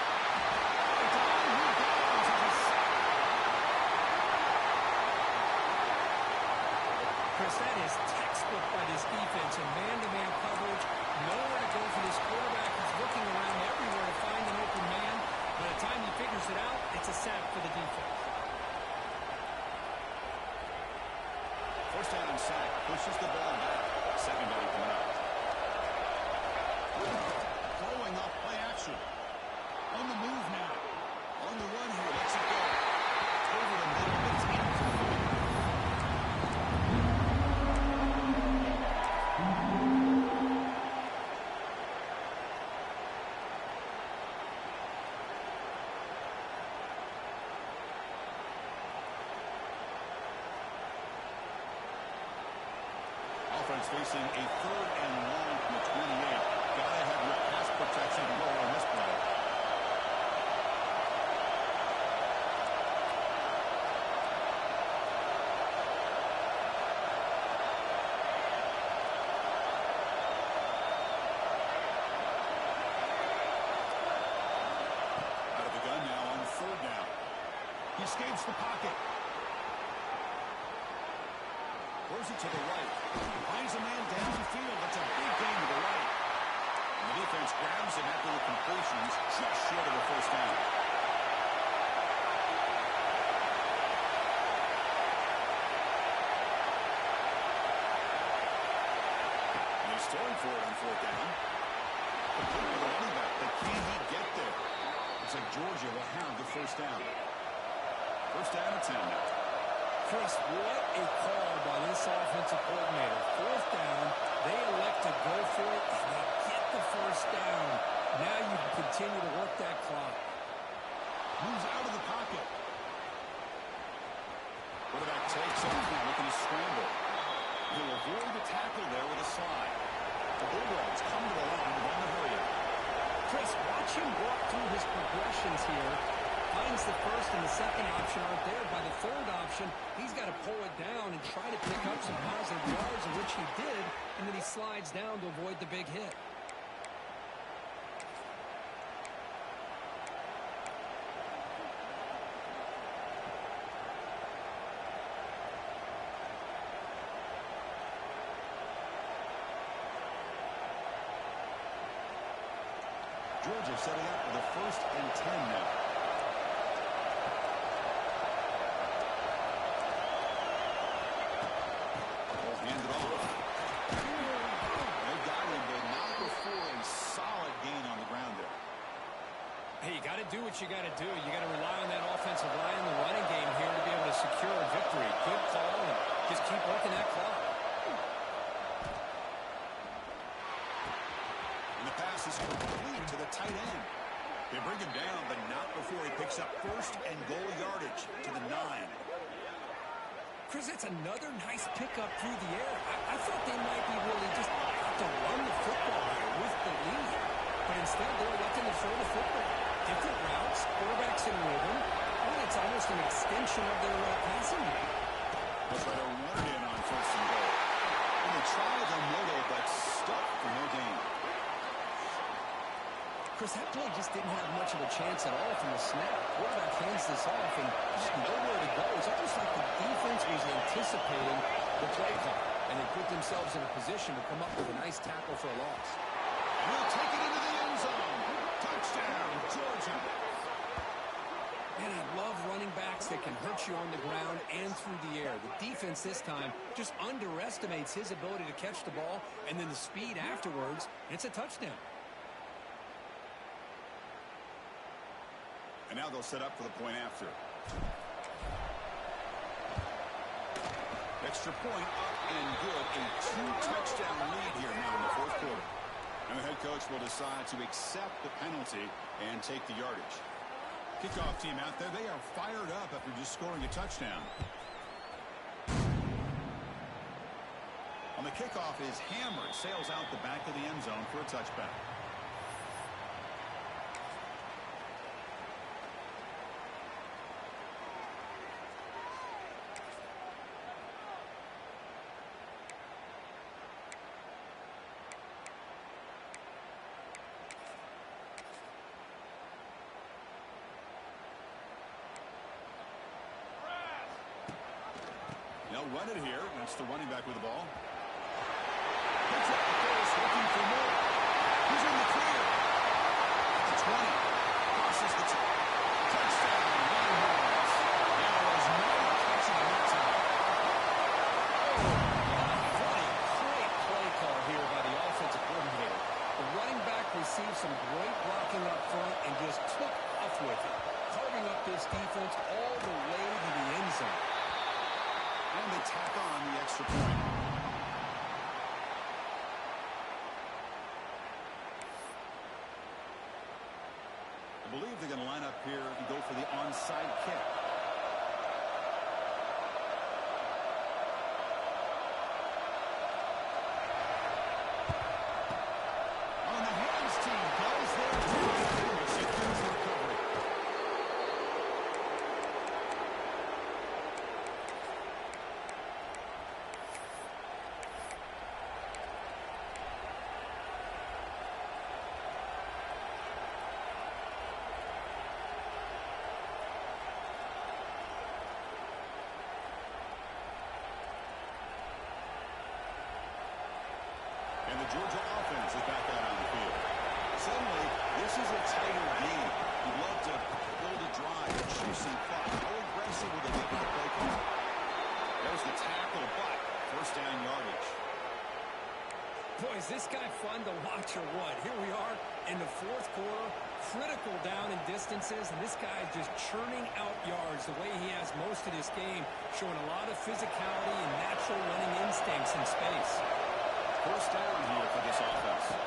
Chris, that is textbook by this defense in man-to-man coverage. Nowhere to go for this quarterback. He's looking around everywhere to find an open man. By the time he figures it out, it's a sack for the defense. 1st down and sack. Pushes the ball back. 2nd down coming up. Throwing off play action. On the move now. On the run here. Let's it go. Over the middle. It's incomplete. Offense facing a 3rd and long from the 28. Gotta have your pass protection to roll on this play. Out of the gun now on 3rd down. He escapes the pocket. Throws it to the right. Finds a man downfield. That's a big gain to the right. And the defense grabs him after the completions, just short of the 1st down. And he's throwing for it on 4th down. Complete with the running back, but can he get there? Looks like Georgia will have the 1st down. 1st down and 10 now. Chris, what a call by this offensive coordinator. 4th down, they elect to go for it, and they get the 1st down. Now you can continue to work that clock. Moves out of the pocket. Quarterback takes off now, looking to scramble. He'll avoid the tackle there with a slide. The Bulldogs come to the line with on the hurry up. Chris, watch him walk through his progressions here. Finds the 1st and the 2nd option aren't there. By the 3rd option, he's got to pull it down and try to pick up some positive yards, in which he did, and then he slides down to avoid the big hit. Georgia setting up for the 1st and 10 now. Ball handed off. you got to do. You got to rely on that offensive line in the running game here to be able to secure a victory. Good call, and just keep working that clock. And the pass is complete to the tight end. They bring him down, but not before he picks up first and goal yardage to the 9. Chris, that's another nice pickup through the air. I thought they might be really just out to run the football here with the lead. But instead, they're electing to throw the football. Different routes, quarterbacks in rhythm. I think it's almost an extension of their passing game. They'll try to run it in on first and goal. And they tried the middle, but stuck for no gain. Chris, that play just didn't have much of a chance at all from the snap. Quarterback hands this off and just nowhere to go. It's almost like the defense was anticipating the play call, and they put themselves in a position to come up with a nice tackle for a loss. We'll take it into the end zone. Touchdown, Georgia. Man, I love running backs that can hurt you on the ground and through the air. The defense this time just underestimates his ability to catch the ball, and then the speed afterwards, it's a touchdown. And now they'll set up for the point after. Extra point up and good. A 2-touchdown lead here now in the fourth quarter. And the head coach will decide to accept the penalty and take the yardage. Kickoff team out there. They are fired up after just scoring a touchdown. On the kickoff is hammered. Sails out the back of the end zone for a touchback. They'll run it here. That's the running back with the ball. Picks up the first, looking for more. He's in the clear. At the 20. Crosses the touchdown. Longhorns. There was no catching that time. Great play call here by the offensive coordinator. The running back received some great blocking up front and just took off with it, carving up this defense all the way to the end zone. And they tack on the extra point. I believe they're going to line up here and go for the onside kick. On the hands team goes there to secures the recovery. And the Georgia offense is back out on the field. Suddenly, this is a tighter game. You'd love to build a drive, choose some clock. How aggressive will they get with the play call? There's the tackle, but first down yardage. Boy, is this guy fun to watch or what? Here we are in the fourth quarter, critical down in distances, and this guy is just churning out yards the way he has most of this game, showing a lot of physicality and natural running instincts in space. First down here for this offense.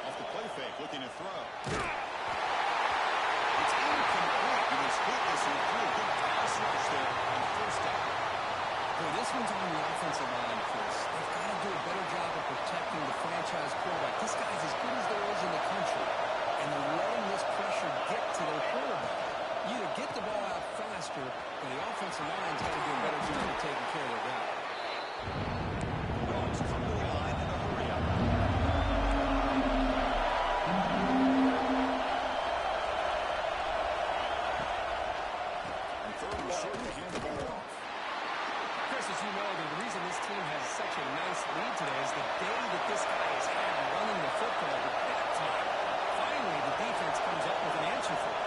Off the play fake, looking to throw. It's incomplete. He was hit as he threw. Good pass rush there on first down. Boy, this one's on the offensive line, Chris. They've got to do a better job of protecting the franchise quarterback. This guy's as good as there is in the country, and they're letting this pressure get to their quarterback. You either get the ball out faster, but the offensive line's got to do a better job of taking care of their guy. Dogs come to the line in a hurry up. And third and short, they hand the ball off. Chris, as you know, the reason this team has such a nice lead today is the day that this guy has had running the football at that time. Finally, the defense comes up with an answer for it.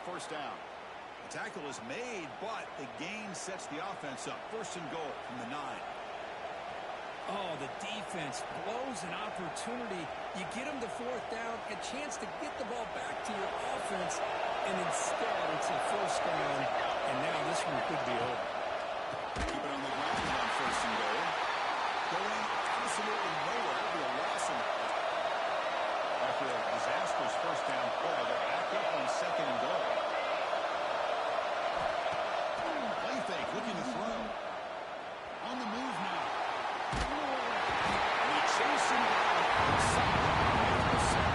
first down. The tackle is made, but the gain sets the offense up. First and goal from the 9. Oh, the defense blows an opportunity. You get them the fourth down, a chance to get the ball back to your offense, and instead it's a first down, and now this one could be over. Keep it on the ground on first and goal. Going absolutely nowhere. It'll be a loss in after a disastrous first down play. They're back up on second and goal. Play fake, looking to throw. On the move now. And he chases him down inside the 7.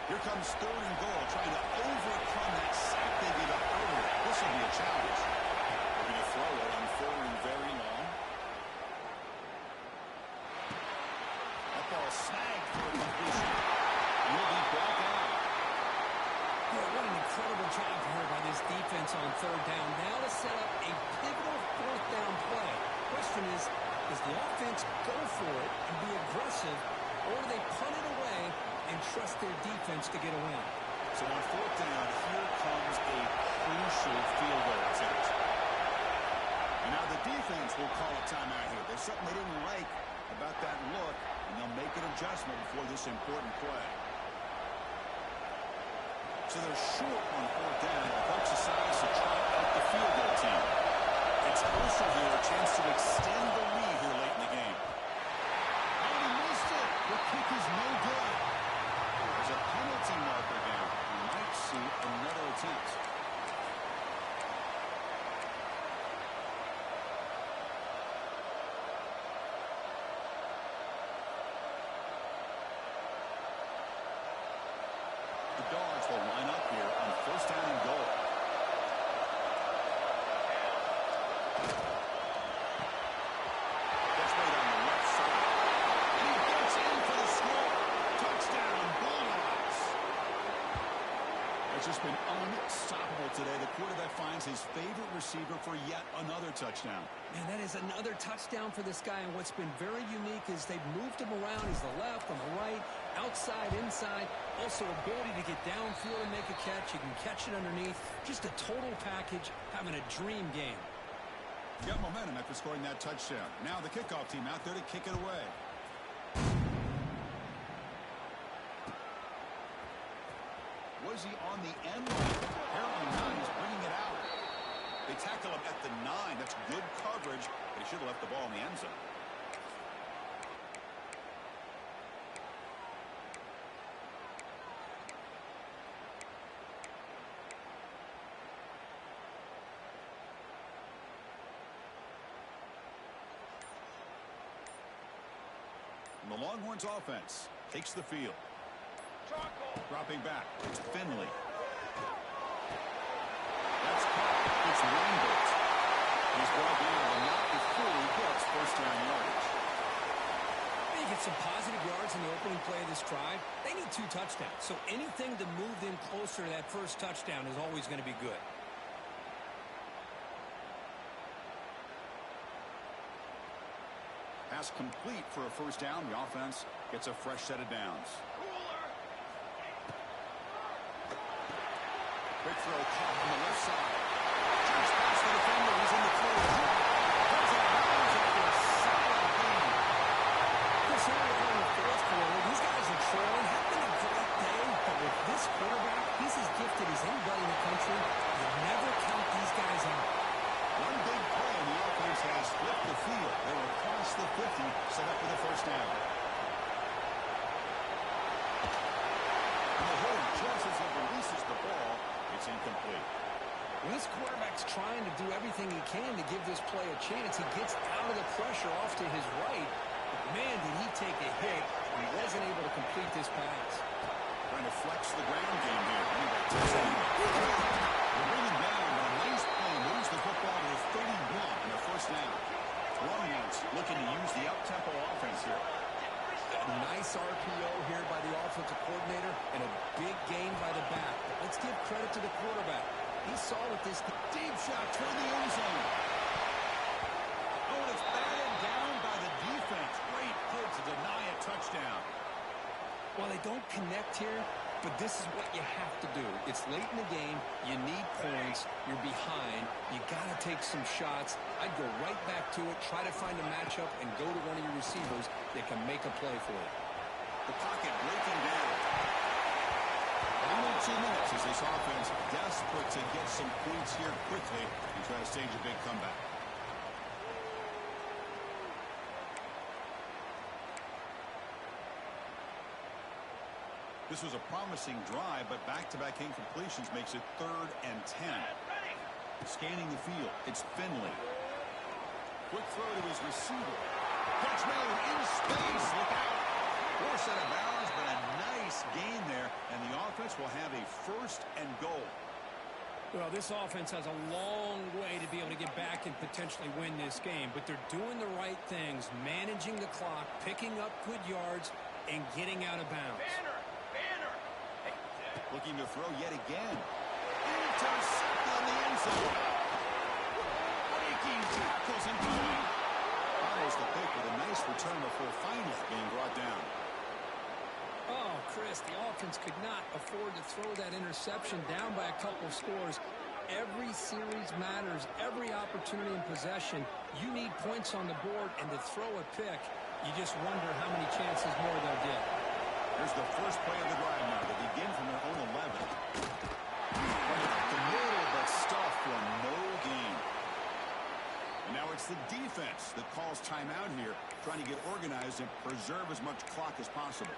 Here comes third and goal, trying to overcome that sack they gave up earlier. This will be a challenge. They're going to throw it on 4th and very long. That ball snagged for a completion. Will be brought down. Oh, what an incredible job here by this defense on third down. Now to set up a pivotal fourth down play. Question is, does the offense go for it and be aggressive, or do they punt it away and trust their defense to get a win? So on 4th down, here comes a crucial field goal attempt. And now the defense will call a timeout here. There's something they didn't like about that look, and they'll make an adjustment before this important play. So they're short on 4th down. The coach decides to try out the field goal team. It's crucial here, a chance to extend the lead here late in the game. Oh, he missed it. The kick is no good. There's a penalty marker down. We might see another attempt. The Dogs will line up here on first down and goal. Gets made on the left side. He gets in for the score. Touchdown, Bulldogs. It's just been unstoppable today. The quarterback finds his favorite receiver for yet another touchdown. Man, that is another touchdown for this guy, and what's been very unique is they've moved him around. He's the left, on the right, outside, inside. Also, ability to get downfield and make a catch. You can catch it underneath. Just a total package, having a dream game. Got momentum after scoring that touchdown. Now the kickoff team out there to kick it away. Was he on the end line? Apparently not. He's bringing it out. They tackle him at the 9. That's good coverage. They should have left the ball in the end zone. And the Longhorns offense takes the field. Dropping back. It's Finley. That's caught. It's Reinbold. He's brought down, but not before he gets first down yardage. They get some positive yards in the opening play of this drive. They need 2 touchdowns, so anything to move them closer to that first touchdown is always going to be good. Pass complete for a first down. The offense gets a fresh set of downs. Quick throw caught on the left side. Just past the defender. He's in the clear. Comes out of bounds after a solid gain. This early on in the fourth quarter, these guys are trailing. Having a great day, but with this quarterback, he's as gifted as anybody in the country. You never count these guys out. One big play, and the offense has flipped the field. They're across the 50, set up for the first down. And the hold just as he releases the ball, it's incomplete. When this quarterback's trying to do everything he can to give this play a chance, he gets out of the pressure off to his right. But man, did he take a hit. He wasn't able to complete this pass. Trying to flex the ground game here. They're bringing down, but a nice play moves the football to the 31 and a first down. Longhorns looking to use the up-tempo offense here. credit to the quarterback. He saw what this Deep shot toward the end zone. Oh, and it's batted down by the defense. Great play to deny a touchdown. Well, they don't connect here, but this is what you have to do. It's late in the game. You need points. You're behind. You got to take some shots. I'd go right back to it, try to find a matchup, and go to one of your receivers that can make a play for you. The pocket breaking down. Only 2 minutes as this offense desperate to get some points here quickly and try to stage a big comeback. This was a promising drive, but back-to-back incompletions makes it 3rd and 10. Scanning the field, it's Finley. Quick throw to his receiver. Catch made in space. Look out. Poor set of balance, but a nice gain there, and the offense will have a 1st and goal. Well, this offense has a long way to be able to get back and potentially win this game, but they're doing the right things, managing the clock, picking up good yards, and getting out of bounds. Banner! Banner! Hey, Looking to throw yet again. Intercept on the end zone. Breaking tackles and going. Follows the pick with a nice return before finally being brought down. Oh, Chris, the offense could not afford to throw that interception down by a couple scores. Every series matters. Every opportunity in possession. You need points on the board, and to throw a pick, you just wonder how many chances more they'll get. Here's the first play of the drive now. They begin from their own 11. The middle, but stuff for no gain. And now it's the defense that calls timeout here, trying to get organized and preserve as much clock as possible.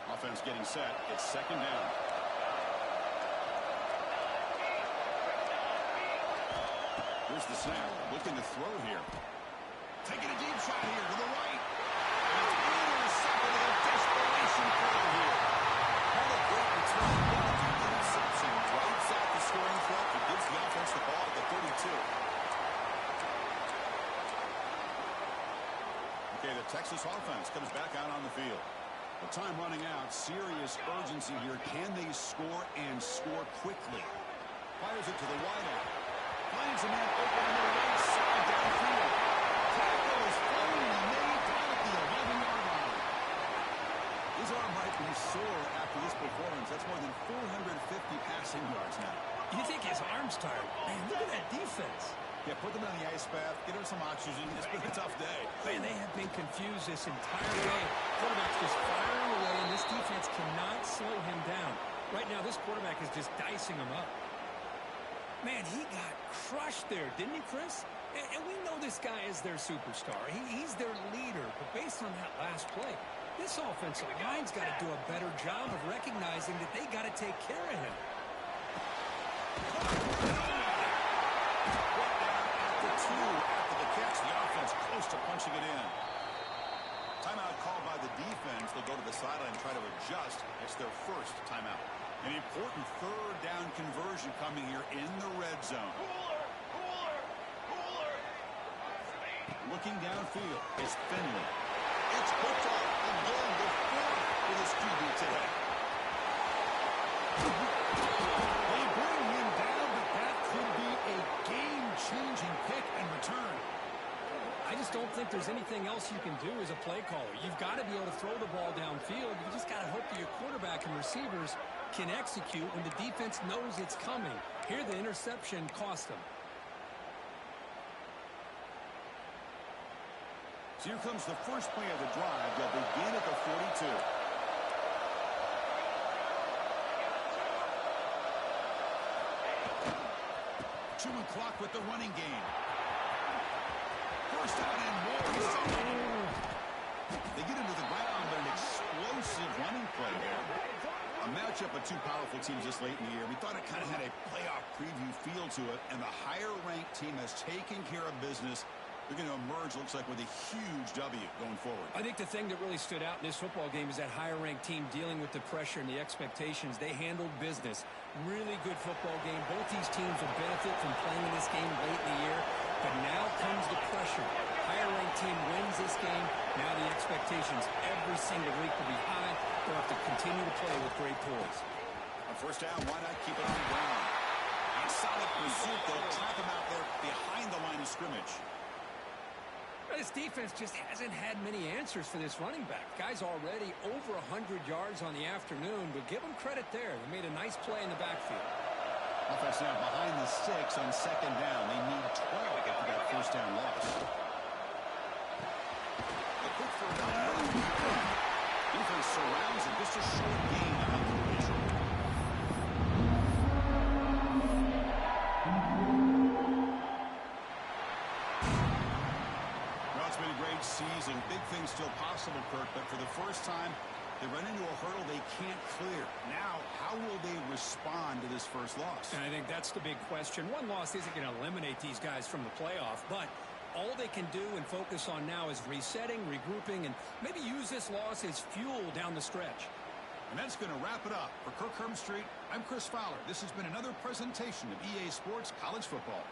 Offense getting set. It's 2nd down. Here's the snap. Looking to throw here. Taking a deep shot here to the right. And it's intercepted in a desperation play here. What a great return. What a deep interception. Drives out the scoring threat. It gives the offense the ball at the 32. Okay, the Texas offense comes back out on the field. The time running out. Serious urgency here. Can they score and score quickly? Fires it to the wideout. Finds a man open on the right side downfield. Tackle is finally made down at the 11-yard line. His arm might be sore after this performance. That's more than 450 passing yards now. You think his arm's tired? Man, look at that defense. Yeah, put them on the ice bath, get him some oxygen. It's been a tough day. Man, they have been confused this entire game. Quarterback's just firing away, and this defense cannot slow him down. Right now, this quarterback is just dicing him up. Man, he got crushed there, didn't he, Chris? And we know this guy is their superstar. He's their leader. But based on that last play, this offensive line's got to do a better job of recognizing that they got to take care of him. After the catch, the offense close to punching it in. Timeout called by the defense. They'll go to the sideline and try to adjust. It's their first timeout. An important 3rd down conversion coming here in the red zone. Cooler! Looking downfield, it's Finley. It's hooked up again, the 4th for this QB today. They bring him down, but that could be a game-changing pick and return. I just don't think there's anything else you can do as a play caller. You've got to be able to throw the ball downfield. You just got to hope that your quarterback and receivers can execute when the defense knows it's coming. Here, the interception cost them. So here comes the first play of the drive. They'll begin at the 42. Chewing clock with the running game. First down and more. They get into the ground, but an explosive running play there. A matchup of two powerful teams this late in the year. We thought it kind of had a playoff preview feel to it, and the higher-ranked team has taken care of business. They're going to emerge, looks like, with a huge W going forward. I think the thing that really stood out in this football game is that higher-ranked team dealing with the pressure and the expectations. They handled business. Really good football game. Both these teams will benefit from playing in this game late in the year. But now comes the pressure. Higher better-ranked team wins this game, now the expectations every single week will be high. They'll have to continue to play with great poise. On first down, why not keep it on the ground? And solid pursuit. They'll trap him out there behind the line of scrimmage. This defense just hasn't had many answers for this running back. Guy's already over 100 yards on the afternoon, but give him credit there. They made a nice play in the backfield. Offense now behind the 6 on second down. They need 12 after that first down loss. The quick throw down. Defense surrounds it. Just a short gain on the collision. Well, it's been a great season. Big things still possible, Kirk, but for the first time, they run into a hurdle they can't clear. Now, how will they respond to this first loss? And I think that's the big question. One loss isn't going to eliminate these guys from the playoff, but all they can do and focus on now is resetting, regrouping, and maybe use this loss as fuel down the stretch. And that's going to wrap it up. For Kirk Herbstreit, I'm Chris Fowler. This has been another presentation of EA Sports College Football.